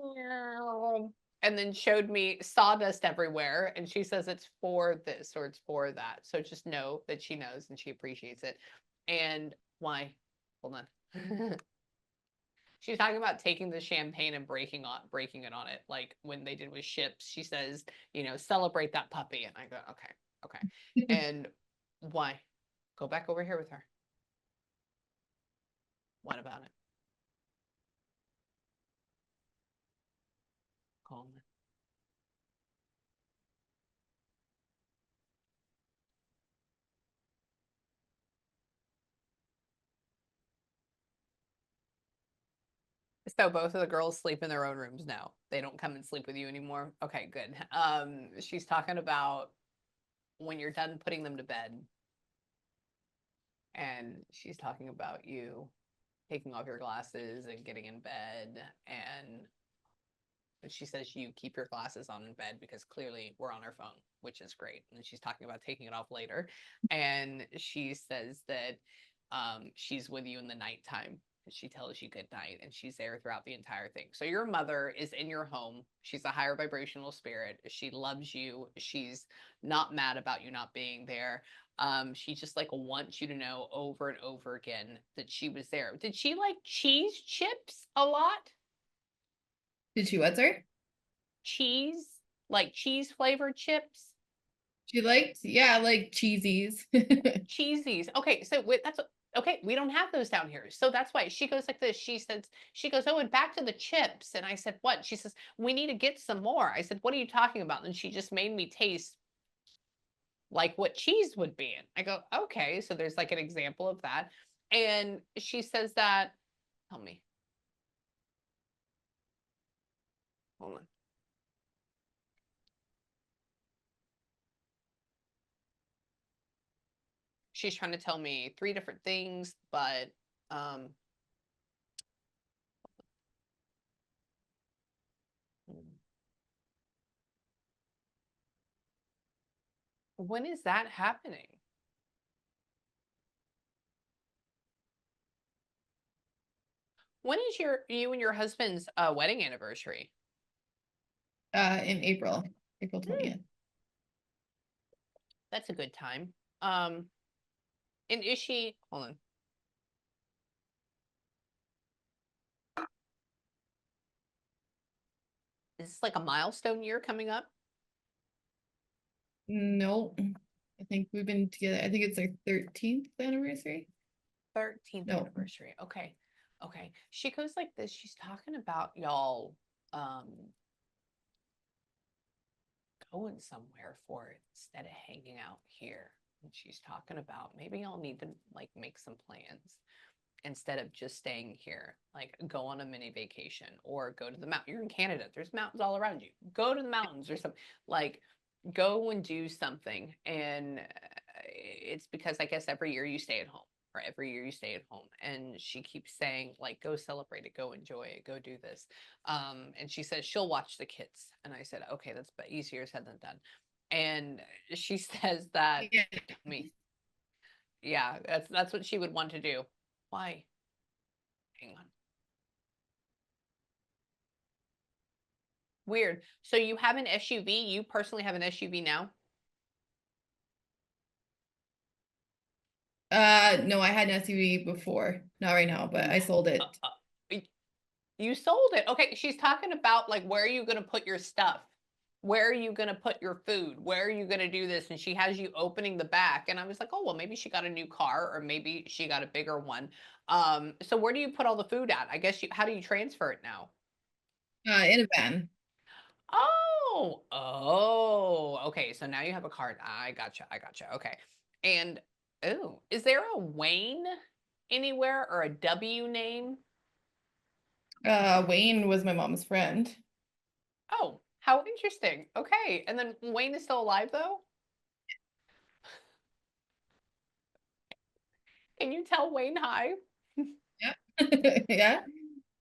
"Meow," and then showed me sawdust everywhere. And she says it's for this or it's for that. So just know that she knows and she appreciates it. And why? Hold on. She's talking about taking the champagne and breaking it on it, like when they did with ships. She says, celebrate that puppy. And I go, okay, okay. And why? Go back over here with her. What about it? Calm. So both of the girls sleep in their own rooms now. They don't come and sleep with you anymore. Okay, good. She's talking about when you're done putting them to bed, and she's talking about you taking off your glasses and getting in bed, and she says you keep your glasses on in bed because clearly we're on our phone, which is great. And she's talking about taking it off later. And she says that she's with you in the nighttime. She tells you good night and she's there throughout the entire thing. So your mother is in your home. She's a higher vibrational spirit. She loves you. She's not mad about you not being there. She just like wants you to know over and over again that she was there. Did she like cheese chips a lot? Did she what, sir? Cheese, like cheese flavored chips, She liked, yeah, like cheesies. cheesies. Okay, so that's okay. We don't have those down here, so that's why she goes like this. She goes, oh, and back to the chips. And I said, what? She says, we need to get some more. I said, what are you talking about? And she just made me taste like what cheese would be in. I go, okay, so there's like an example of that. And she says that, tell me, hold on. She's trying to tell me 3 different things, but when is that happening? When is you and your husband's wedding anniversary? In April Hmm, 20th. that's a good time. Um, and is she? Hold on. Is this like a milestone year coming up? No, I think we've been together. I think it's our 13th anniversary. 13th No. anniversary. Okay, okay. She goes like this. She's talking about y'all um going somewhere for it instead of hanging out here. And she's talking about maybe y'all need to like make some plans instead of just staying here, like go on a mini vacation or go to the mountain. You're in Canada, there's mountains all around you. Go to the mountains or something, like go and do something. And it's because I guess every year you stay at home, or every year you stay at home. And she keeps saying, like, go celebrate it, go enjoy it, go do this. And she says she'll watch the kids. And I said, okay, that's easier said than done. And she says that Yeah. me, yeah, that's what she would want to do. Why? Hang on. Weird. So you have an SUV? You personally have an SUV now? No, I had an SUV before. Not right now, but I sold Uh, it. y- you sold it. Okay, she's talking about like where are you going to put your stuff? Where are you going to put your food? Where are you going to do this? And she has you opening the back. And I was like, oh, well, maybe she got a new car or maybe she got a bigger one. So where do you put all the food at? I guess how do you transfer it now? In a van. Oh, okay. So now you have a card. I gotcha. I gotcha. Okay. And oh, is there a Wayne anywhere or a W name? Wayne was my mom's friend. Oh, how interesting. Okay. And then Wayne is still alive though? Can you tell Wayne hi? Yeah. Yeah.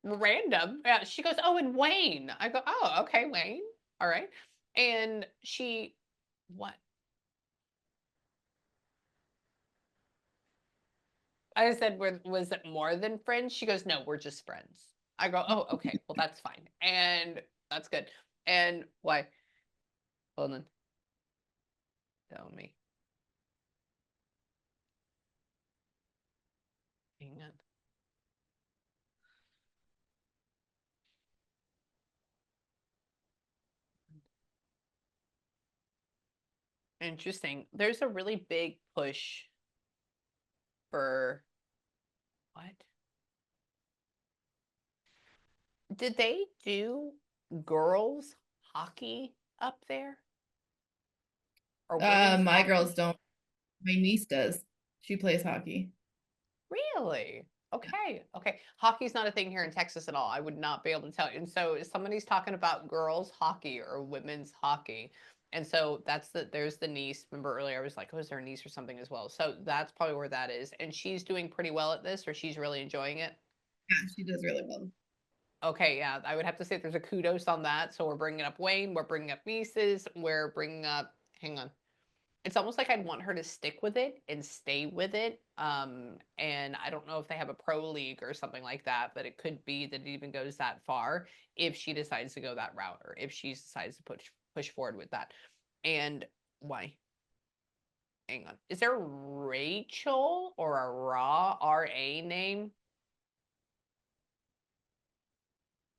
Random. Yeah. She goes, oh, and Wayne. I go, oh, okay, Wayne. All right. And she, what? I said, was it more than friends? She goes, no, we're just friends. I go, oh, okay, well, that's fine. And that's good. And why? Hold on. Tell me. Hang on. Interesting. There's a really big push for what? Did they do girls hockey up there or women's My girls hockey? don't. My niece does. She plays hockey. Really? Yeah. Okay. Okay. Hockey's not a thing here in Texas at all. I would not be able to tell you. And so if somebody's talking about girls hockey or women's hockey. And so there's the niece. Remember earlier I was like, oh, is there a niece or something as well? So that's probably where that is. And she's doing pretty well at this, or she's really enjoying it. Yeah, she does really well. Okay, yeah, I would have to say there's a kudos on that. So we're bringing up Wayne, we're bringing up nieces, we're bringing up, hang on, it's almost like I'd want her to stick with it and stay with it. And I don't know if they have a pro league or something like that, but it could be that it even goes that far if she decides to go that route or if she decides to push forward with that. And why? Hang on. Is there Rachel or a RA name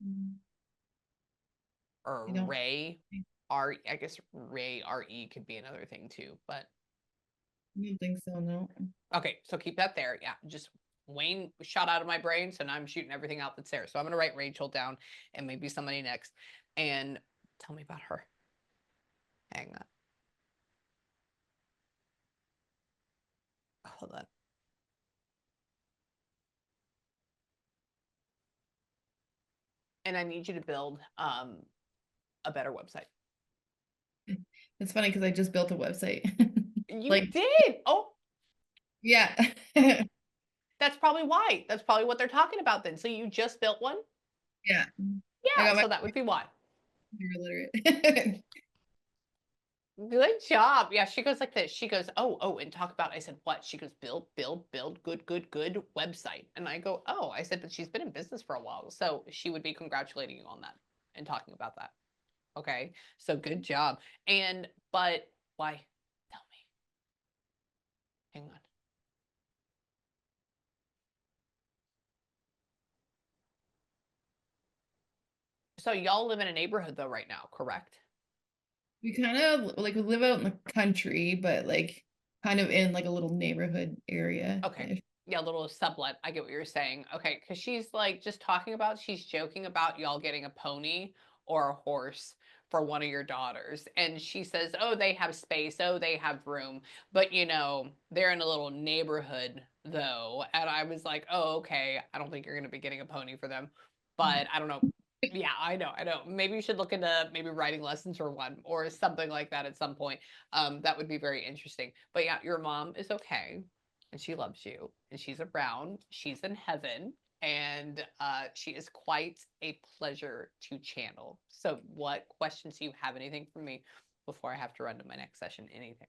Mm, or I don't Ray? R I guess Ray RE could be another thing too, but I don't think so, no. okay, so keep that there. Yeah, just Wayne shot out of my brain, so now I'm shooting everything out that's there. So I'm gonna write Rachel down and maybe somebody next. And tell me about her. Hang on. Hold on. And I need you to build a better website. It's funny because I just built a website. You Like, did. Oh, yeah. that's probably why. That's probably what they're talking about then. So you just built one? Yeah. I Yeah, got my so that would be why. computer illiterate. Good job. Yeah, she goes like this. She goes, oh, and talk about, I said, what? She goes, build, good website. And I go, oh, I said, but she's been in business for a while. So she would be congratulating you on that and talking about that. Okay. So good job. But why? Tell me. Hang on. So y'all live in a neighborhood though right now, correct? We kind of like we live out in the country, but like kind of in like a little neighborhood area. Okay. Yeah, a little sublet. I get what you're saying. Okay, because she's like just talking about, she's joking about y'all getting a pony or a horse for one of your daughters. And she says, oh, they have space. Oh, they have room. But, they're in a little neighborhood though. And I was like, oh, okay. I don't think you're going to be getting a pony for them. No. But I don't know. Yeah, I know. I know. Maybe you should look into maybe writing lessons for one or something like that at some point. That would be very interesting. But yeah, your mom is okay and she loves you and she's around, she's in heaven, and she is quite a pleasure to channel. So what questions do you have? Anything for me before I have to run to my next session? Anything?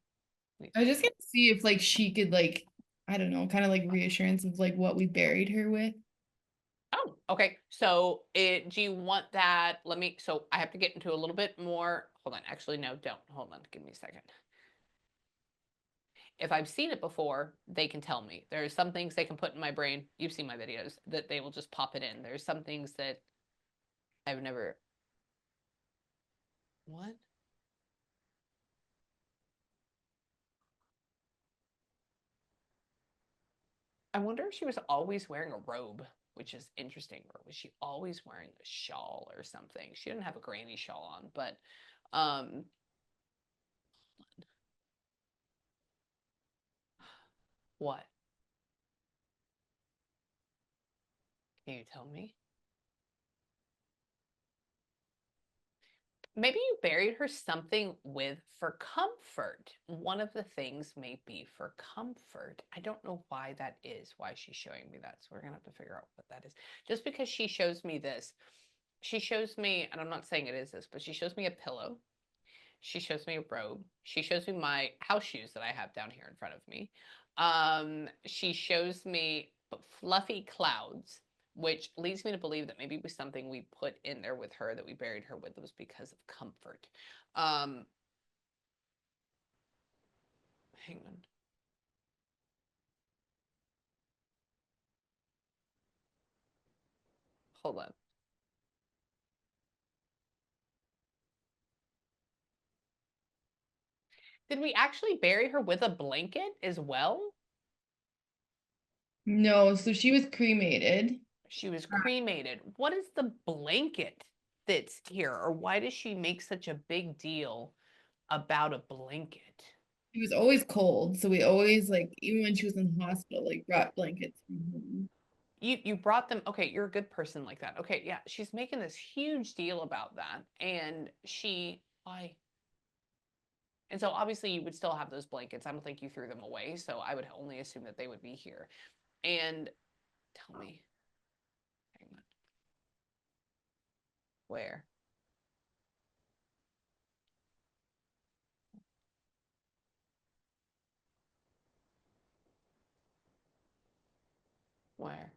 I was just gonna see if like she could like I don't know, kind of like reassurance of like what we buried her with. Oh, okay. So do you want that? So I have to get into a little bit more. Hold on. Actually, no, don't. Hold on. Give me a second. If I've seen it before, they can tell me. There's some things they can put in my brain. You've seen my videos that they will just pop it in. There's some things that I've never. What? I wonder if she was always wearing a robe, which is interesting. Or was she always wearing a shawl or something? She didn't have a granny shawl on, but um, what? Can you tell me? Maybe you buried her something with for comfort. One of the things may be for comfort. I don't know why that is, why she's showing me that. So we're going to have to figure out what that is. Just because she shows me this, she shows me, and I'm not saying it is this, but she shows me a pillow. She shows me a robe. She shows me my house shoes that I have down here in front of me. She shows me fluffy clouds, which leads me to believe that maybe it was something we put in there with her that we buried her with. It was because of comfort. Um, Hang on. Hold on. Did we actually bury her with a blanket as well? No, so she was cremated. She was cremated. What is the blanket that's here? Or why does she make such a big deal about a blanket? She was always cold, so we always like even when she was in the hospital, like brought blankets from home. You brought them. Okay, you're a good person like that. Okay, yeah, she's making this huge deal about that, and she why? And so obviously you would still have those blankets. I don't think you threw them away, so I would only assume that they would be here. And tell me, hang on, where? Where?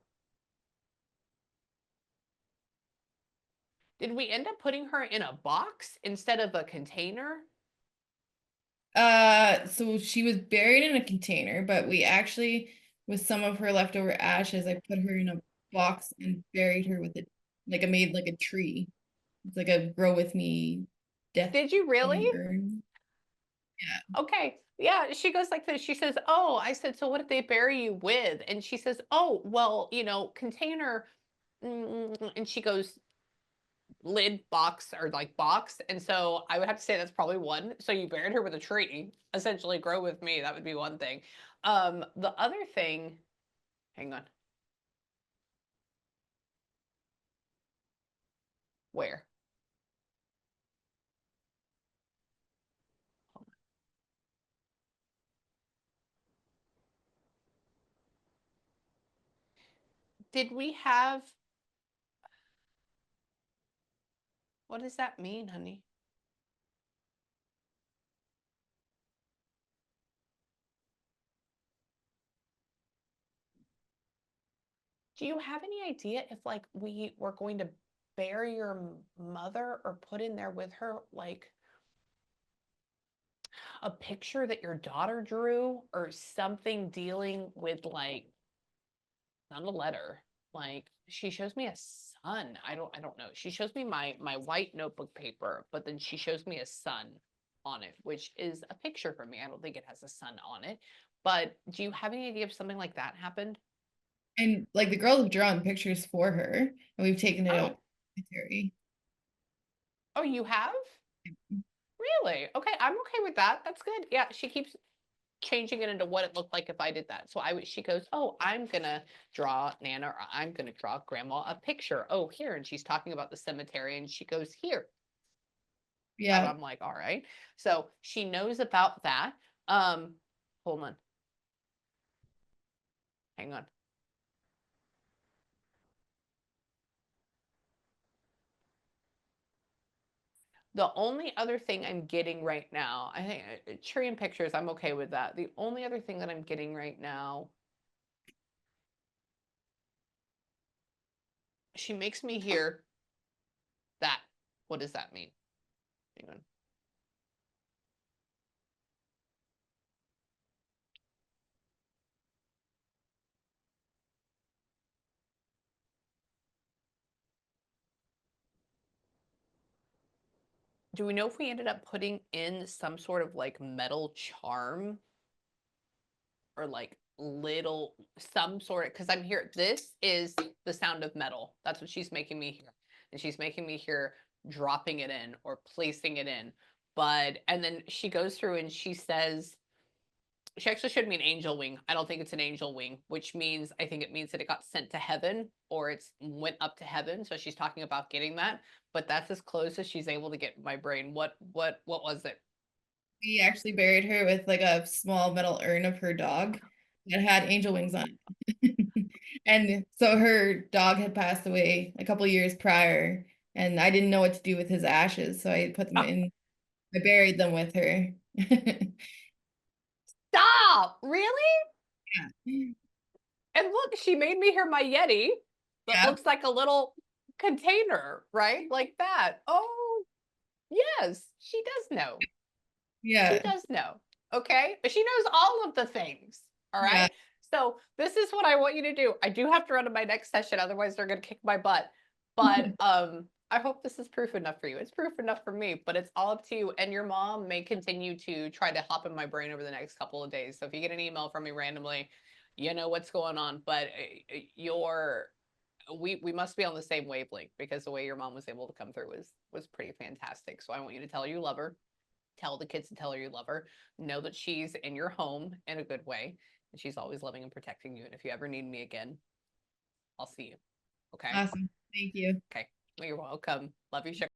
Did we end up putting her in a box instead of a container? So she was buried in a container, but we actually, with some of her leftover ashes, I put her in a box and buried her with it. Like I made like a tree. It's like a grow with me death Did you really? thing urn. Yeah. Okay. Yeah, she goes like this. She says, "Oh," I said, "So what did they bury you with?" And she says, "Oh, well, container." And she goes, lid box or like box. And so I would have to say that's probably one. So you buried her with a tree, essentially grow with me. That would be one thing. The other thing, hang on, where? Did we have, what does that mean, honey? Do you have any idea if like we were going to bury your mother or put in there with her like a picture that your daughter drew or something dealing with like not a letter. Like she shows me a sun. I don't know. She shows me my white notebook paper, but then she shows me a sun on it, which is a picture for me. I don't think it has a sun on it. But do you have any idea if something like that happened? And like the girls have drawn pictures for her, and we've taken it out to Oh, the cemetery. oh, you have? Really? Okay, I'm okay with that. That's good. Yeah, she keeps changing it into what it looked like if I did that. So she goes, "Oh, I'm gonna draw Nana, or I'm gonna draw Grandma a picture. Oh, here," and she's talking about the cemetery, and she goes here. And Yeah. I'm like, "All right." So she knows about that. Um, Hold on, hang on. The only other thing I'm getting right now, I think tree and pictures, I'm okay with that. The only other thing that I'm getting right now She makes me hear that. What does that mean? Hang on. Do we know if we ended up putting in some sort of like metal charm or like little some sort of, because I'm here, this is the sound of metal. That's what she's making me hear. And she's making me hear dropping it in or placing it in. But and then she goes through and she says she actually showed me an angel wing. I don't think it's an angel wing, which means I think it means that it got sent to heaven or it's went up to heaven. So she's talking about getting that, but that's as close as she's able to get in my brain. What was it? We actually buried her with like a small metal urn of her dog that had angel wings on it. And so her dog had passed away a couple years prior, and I didn't know what to do with his ashes, so I put them Ah, in. I buried them with her. stop! Really? Yeah. And look, she made me hear my Yeti that Yeah. looks like a little container, right? Like that. Oh, yes, she does know. She Yeah. does know. Okay. But she knows all of the things. All Yeah. right. So this is what I want you to do. I do have to run to my next session, otherwise they're gonna kick my butt. But I hope this is proof enough for you. It's proof enough for me, but it's all up to you. And your mom may continue to try to hop in my brain over the next couple of days. So if you get an email from me randomly, you know what's going on. But your we must be on the same wavelength because the way your mom was able to come through was pretty fantastic. So I want you to tell her you love her, tell the kids to tell her you love her, know that she's in your home in a good way, and she's always loving and protecting you. And if you ever need me again, I'll see you. Okay. Awesome. Thank you. Okay. Well, you're welcome. Love you, sugar.